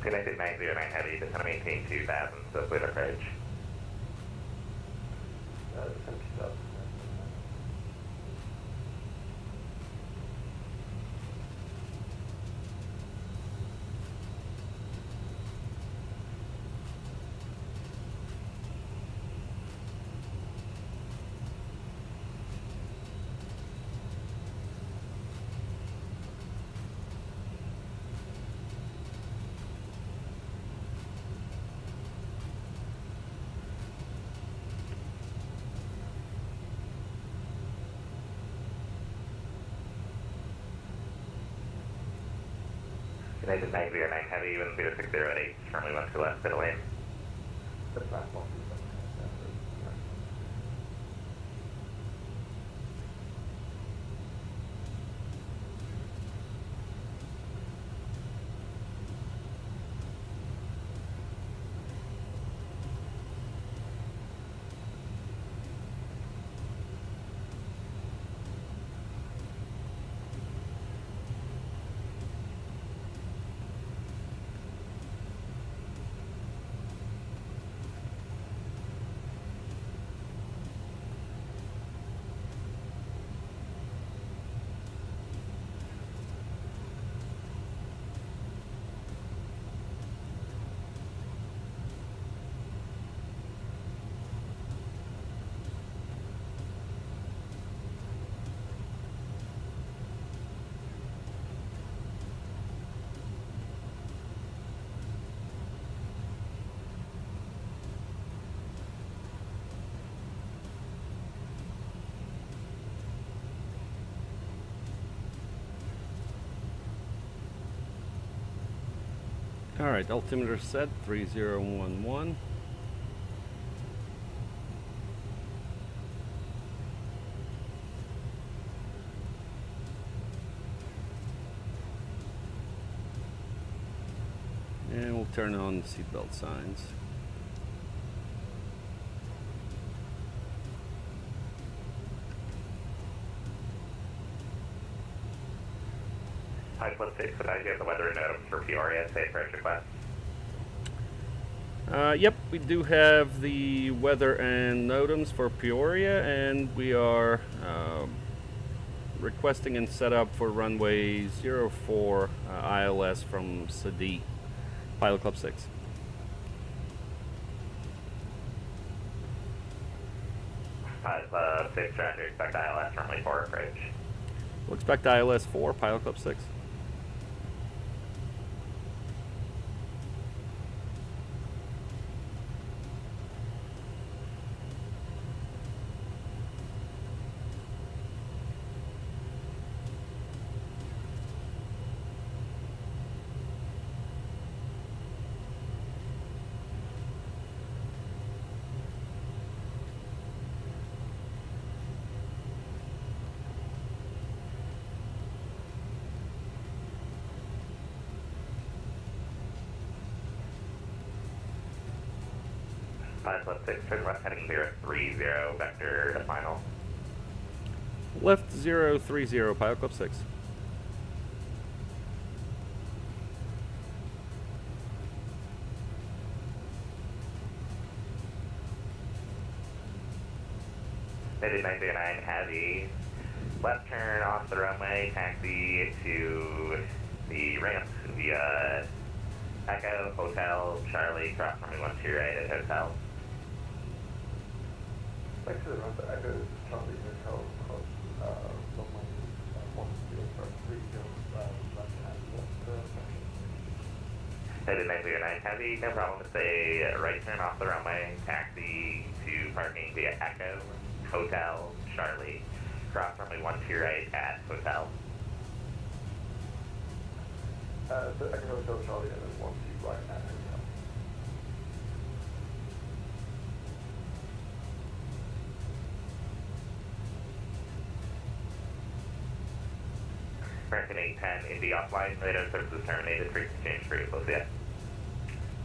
Connected 909 heavy, just going to maintain 2,000, so split approach. United 909 Heavy, 1060 at 8, firmly 1 to left, middle lane. The platform is All right, altimeter set 3011. And we'll turn on the seatbelt signs. Pilot 6, would I have the weather notice for Peoria, safe approach request? Yep, we do have the weather and NOTAMs for Peoria, and we are requesting and set up for runway 04 ILS from Sadi, Pilot Club 6. Pilot Club 6, roger, expect ILS, runway 4 approach. We'll expect ILS 4, Pilot Club 6. Pilot Club 6, turn left heading 030, vector to final. Left 030, Pilot Club 6. United 909 Heavy, left turn off the runway, taxi to the ramp via Echo, Hotel, Charlie, cross runway 1 to your right at Hotel. back to the ramp, I go to Charlie Hotel, close, runway 10 left hand, what's the United 909 Heavy, no problem, it's a right turn off the runway, taxi to parking via Echo, Hotel, Charlie, cross runway 1 to your right at Hotel. So Echo Hotel Charlie and then 1 to right at Hotel. American 810 Indy offline, radar services terminated, frequency change approved, we'll see ya.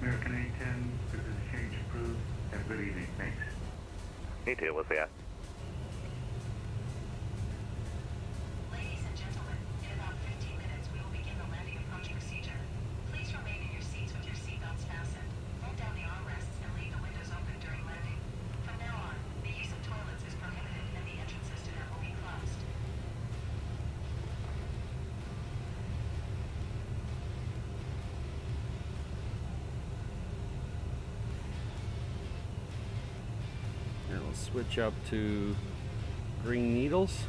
American 810, this is change approved. Have a good evening, thanks. Me too, we'll see ya. Ladies and gentlemen, in about 15 minutes we will begin the landing approach procedure. Please remain in your seats with your seatbelts fastened. Fold down the armrests and leave the windows open during landing. From now on, the use of toilets is prohibited and the entrances to them will be closed. Now we'll switch up to green needles.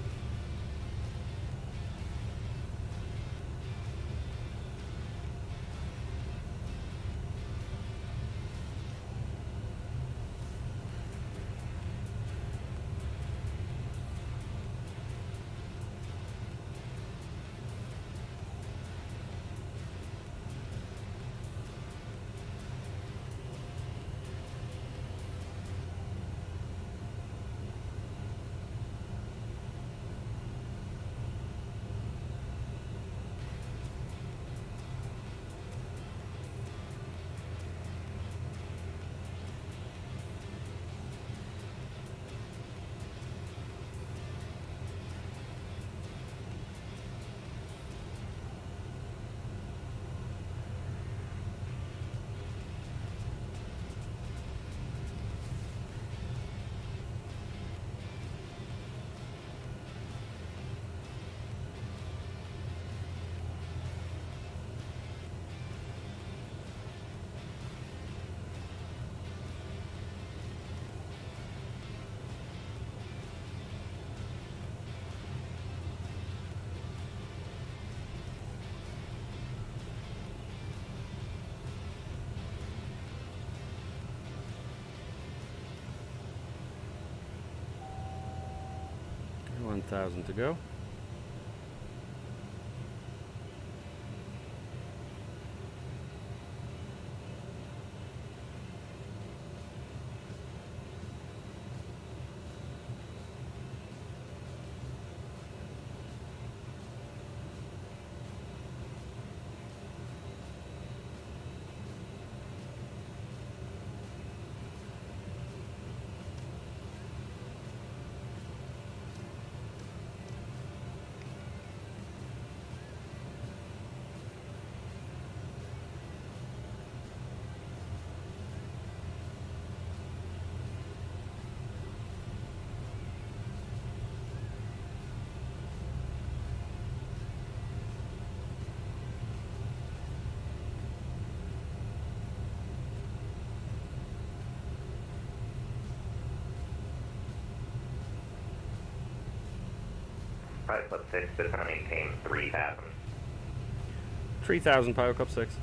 1,000 to go. Pilot Club 6, just want to maintain 3,000. 3,000 Pilot Club 6.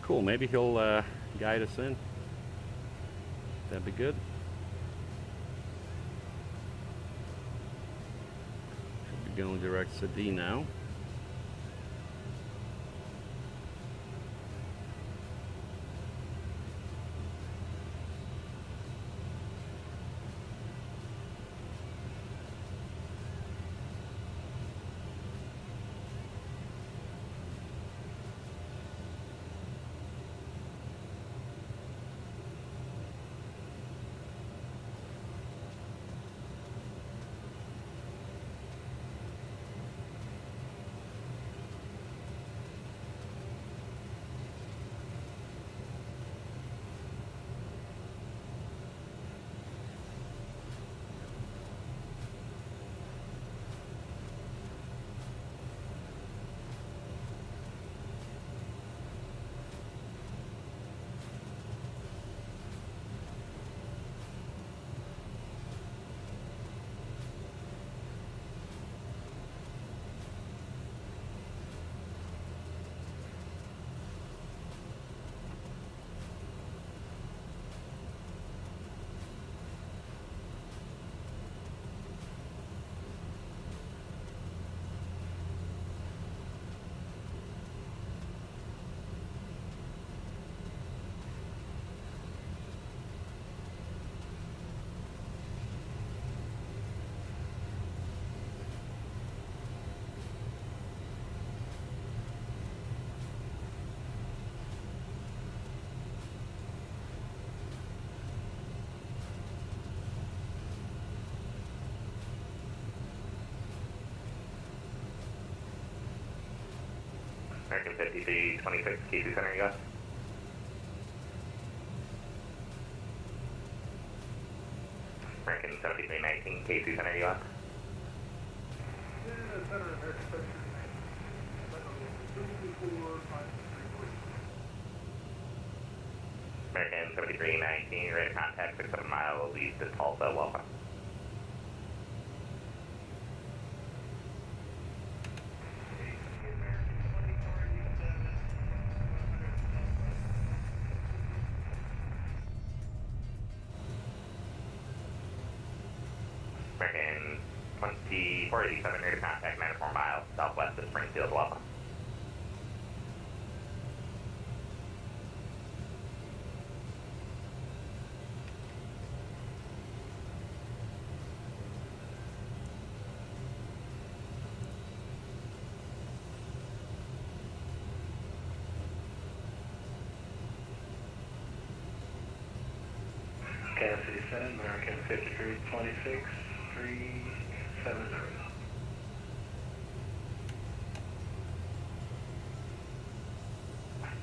Cool, maybe he'll guide us in. That'd be good. Should be going direct to D now. American 5326, K2 Center, you got? American 7319, K2 Center, you got? American 7319, you're in contact 67 miles east of Tulsa, welcome. American 2487, you're to contact 94 miles southwest of Springfield, welcome. Kansas City Senate, American 5326, 370.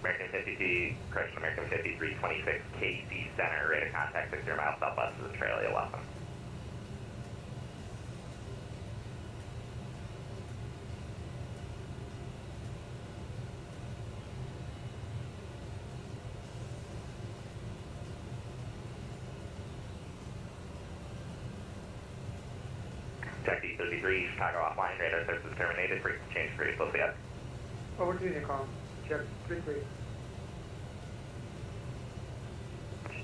American 5326, KC Center, rate of contact 60 miles southwest of Australia, welcome. Check D33, Chicago offline, radar services terminated, frequency change for closely up. Over to Unicom. Check 33.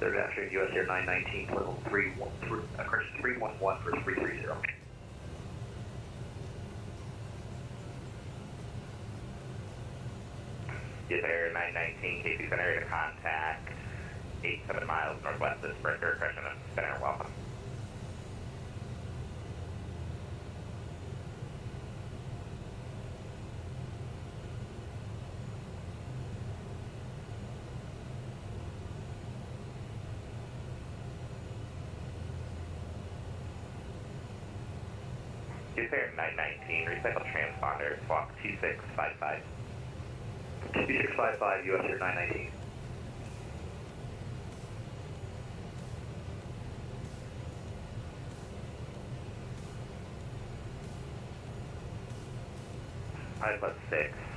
Third afternoon, US Air 919, level correction 311 for 330. US Air 919, KC Center to contact 87 miles northwest of Beringher, correction center, welcome. US Air 919, recycle transponder, swap 2655. TP655, US Air 919. Pilot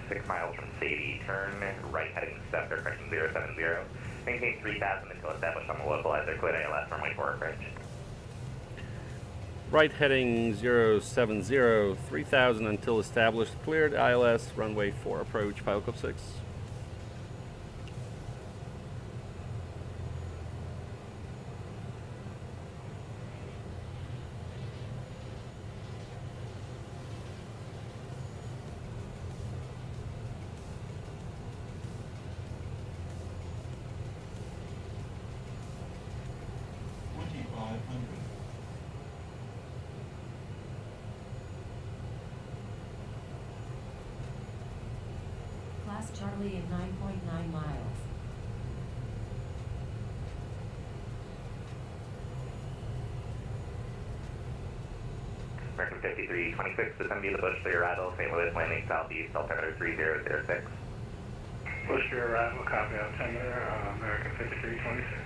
6 miles from Sadie, turn right heading Scepter, correction 070. Maintain 3000 until established on the localizer, quit ALS, runway 4 approach. Right heading 070, 3000 until established, cleared ILS, runway 4 approach, Pilot Club 6. Class Charlie at 9.9 miles. American 5326, descend via the Bush to your arrival, St. Louis, landing southeast, altimeter 3006. Bush to your arrival, copy altimeter, American 5326.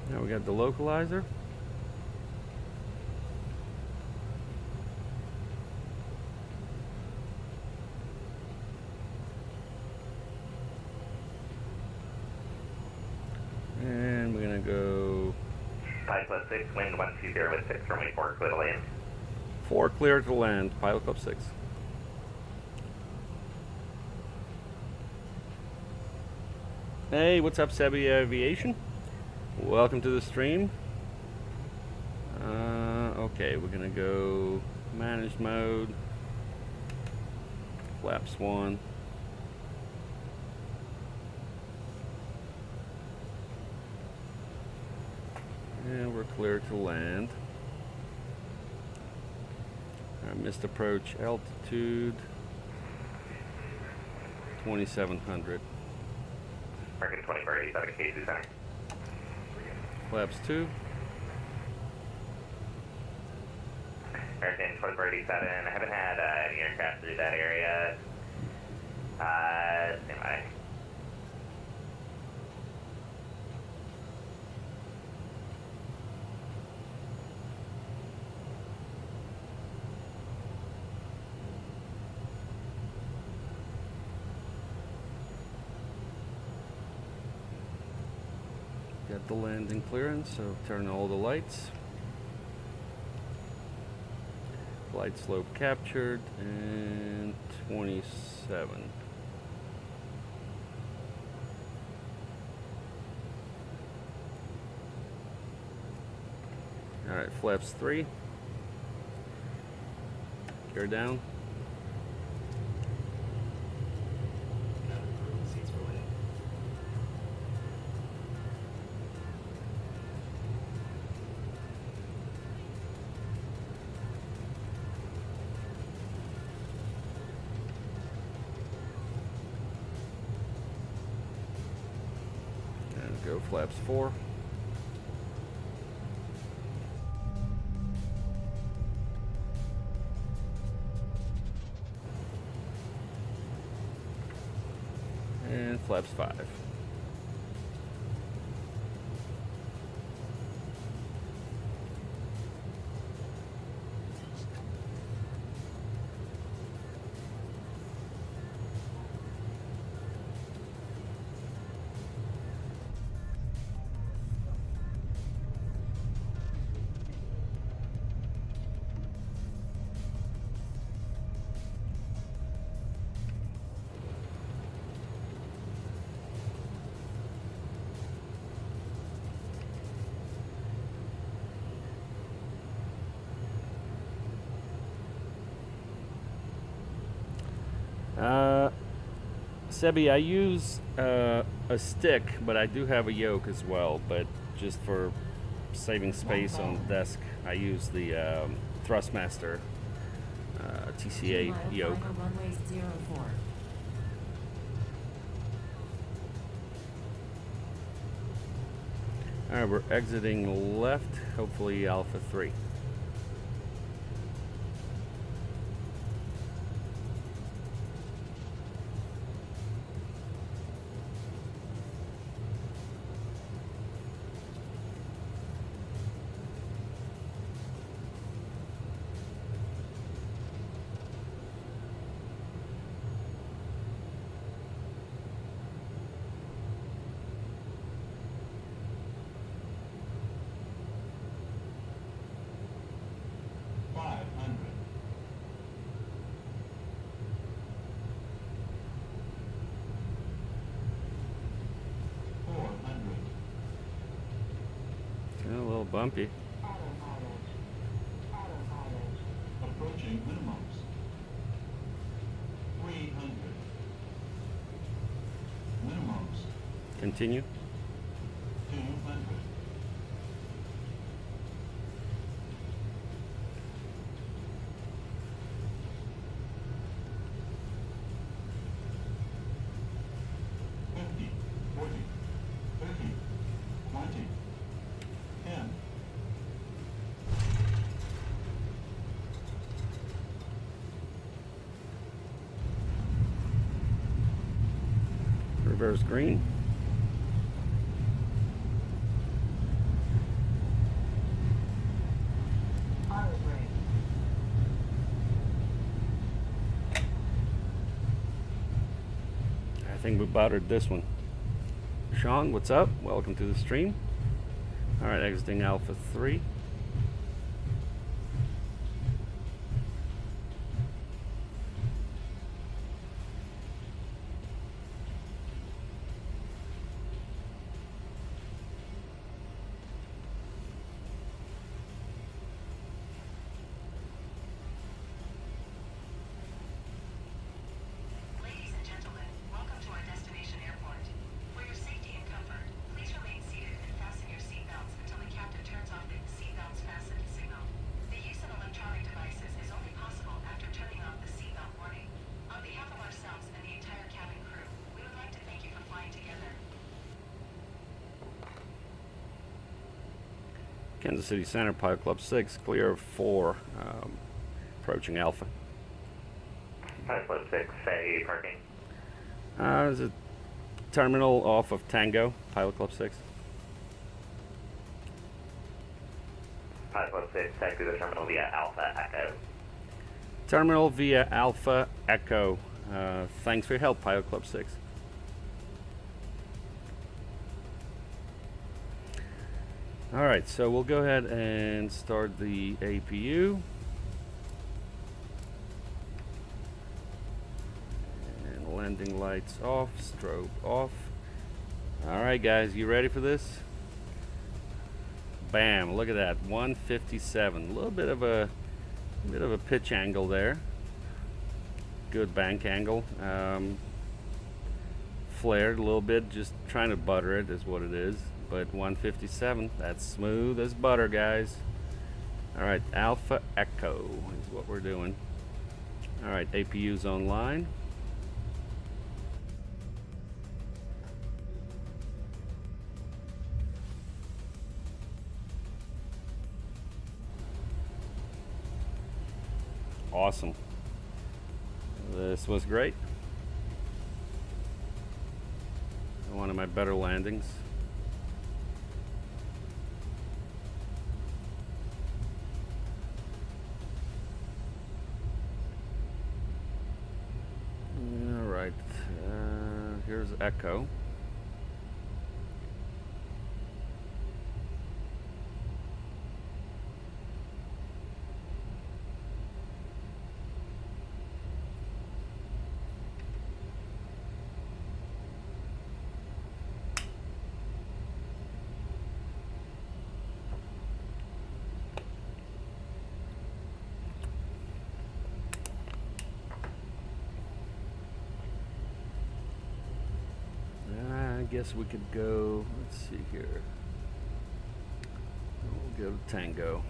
Now we got the localizer. And we're gonna go Pilot 6, wind 120 with 6, runway 4, clear to land. 4 clear to land, Pilot Club 6. Hey, what's up, Sebi Aviation? Welcome to the stream. Okay, we're gonna go managed mode, flaps 1. And we're clear to land. Missed approach altitude 2700. American 2487, KC Center. Flaps 2. American 2487, I haven't had any aircraft through that area. Stand by. Got the landing clearance, so turn all the lights. Flight slope captured, and 27. Alright, flaps 3. Gear down. Cabin crew, seats for landing. And go flaps 4. And flaps 5. Sebi, I use a stick, but I do have a yoke as well. But just for saving space on the desk, I use the Thrustmaster TCA yoke. Runway 04. Alright, we're exiting left, hopefully Alpha 3. A little bumpy. Approaching minimums. 300. Minimums. Continue. 200. Reverse green. I think we battered this one. Sean, what's up? Welcome to the stream. All right, exiting Alpha 3. Ladies and gentlemen, welcome to our destination airport. For your safety and comfort, please remain seated and fasten your seatbelts until the captain turns off the seat Kansas City Center, Pilot Club 6, clear of 4, approaching Alpha. Pilot Club 6, say parking. There's a terminal off of Tango, Pilot Club 6. Pilot Club 6, taxi the terminal via Alpha Echo. Terminal via Alpha Echo. Thanks for your help, Pilot Club 6. Alright, so we'll go ahead and start the APU. And landing lights off, strobe off. Alright guys, you ready for this? Bam, look at that, 157. A little bit of a pitch angle there. Good bank angle. Flared a little bit, just trying to butter it is what it is. But 157, that's smooth as butter, guys. Alright, Alpha Echo is what we're doing. Alright, APU's online. Awesome. This was great. One of my better landings. All right, here's Echo. I guess we could go, let's see here. We'll go to Tango.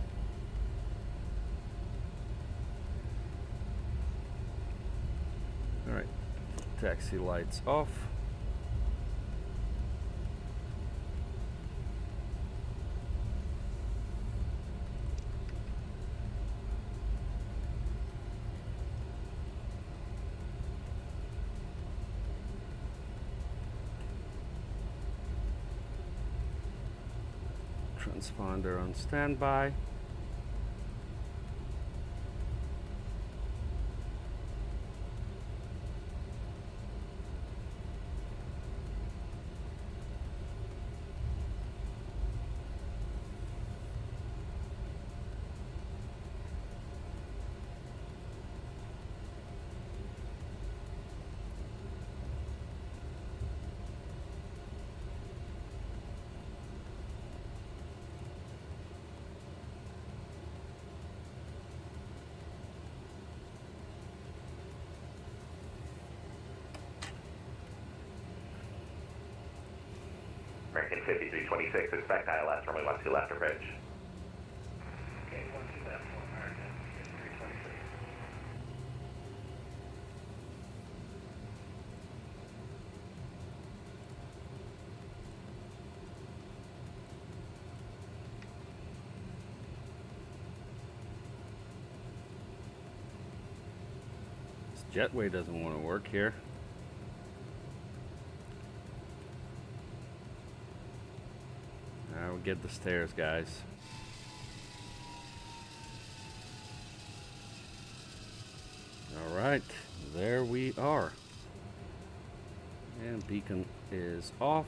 All right, taxi lights off. Transponder on standby. American 5326, expect ILS, runway 12 left approach. Okay, 12 left for American 5326. This jetway doesn't want to work here. We'll get the stairs, guys. All right, there we are. And beacon is off.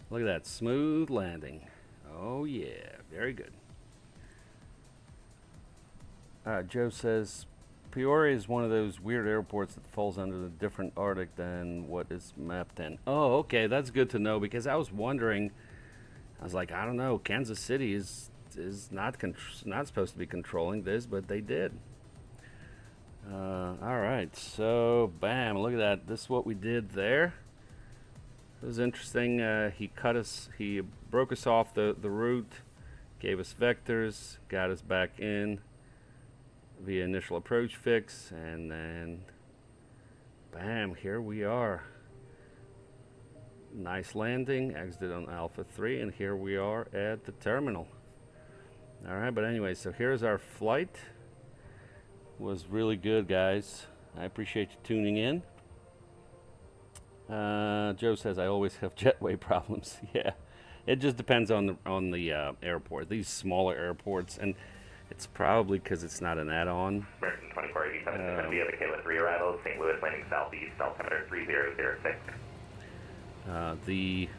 Look at that smooth landing. Oh yeah, very good. Joe says, Peoria is one of those weird airports that falls under the different Arctic than what is mapped in. Oh, okay, that's good to know, because I was wondering, I was like, I don't know, Kansas City is not supposed to be controlling this, but they did. All right, so bam, look at that. This is what we did there. It was interesting. He broke us off the route, gave us vectors, got us back in via initial approach fix, and then bam, here we are. Nice landing, exited on Alpha 3, and here we are at the terminal. Alright, but anyway, so here's our flight. Was really good, guys. I appreciate you tuning in. Joe says I always have jetway problems. Yeah, it just depends on the airport. These smaller airports, and it's probably because it's not an add-on. American 2487 is going to be at the Kayla 3 arrival, St. Louis landing southeast, altimeter 3006. The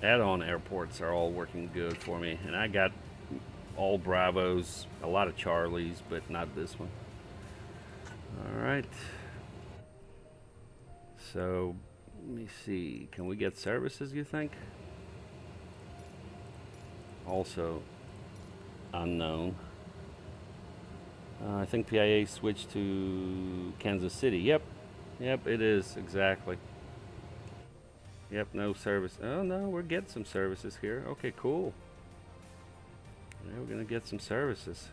add-on airports are all working good for me, and I got all Bravos, a lot of Charlies, but not this one. All right. So, let me see. Can we get services, you think? Also unknown. I think PIA switched to Kansas City. Yep, it is, exactly. Yep, no service. Oh no, we're getting some services here. Okay, cool. Yeah, we're gonna get some services.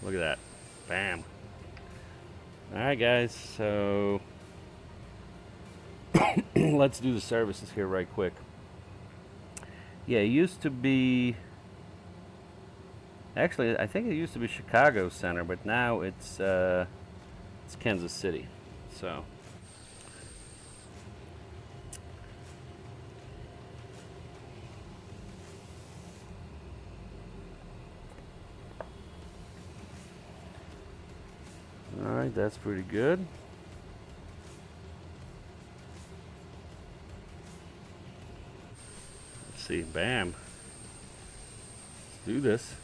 Look at that. Bam. Alright guys, so let's do the services here right quick. Yeah, it used to be, actually I think it used to be Chicago Center, but now it's Kansas City. So alright, that's pretty good. Let's see, bam. Let's do this.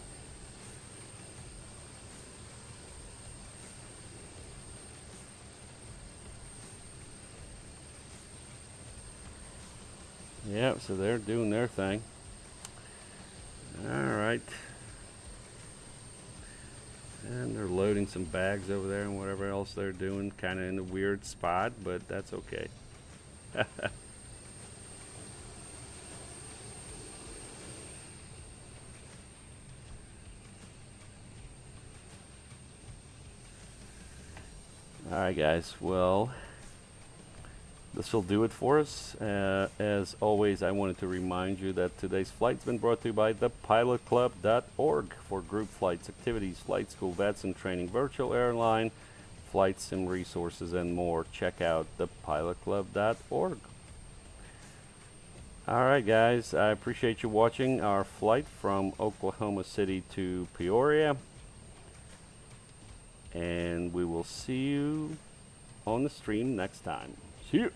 Yeah, so they're doing their thing. Alright. And they're loading some bags over there and whatever else they're doing. Kind of in a weird spot, but that's okay. Alright guys, well, this will do it for us. As always, I wanted to remind you that today's flight's been brought to you by thepilotclub.org for group flights, activities, flight school, VATSIM training, virtual airline, flight sim resources, and more. Check out thepilotclub.org. Alright guys, I appreciate you watching our flight from Oklahoma City to Peoria. And we will see you on the stream next time. See you.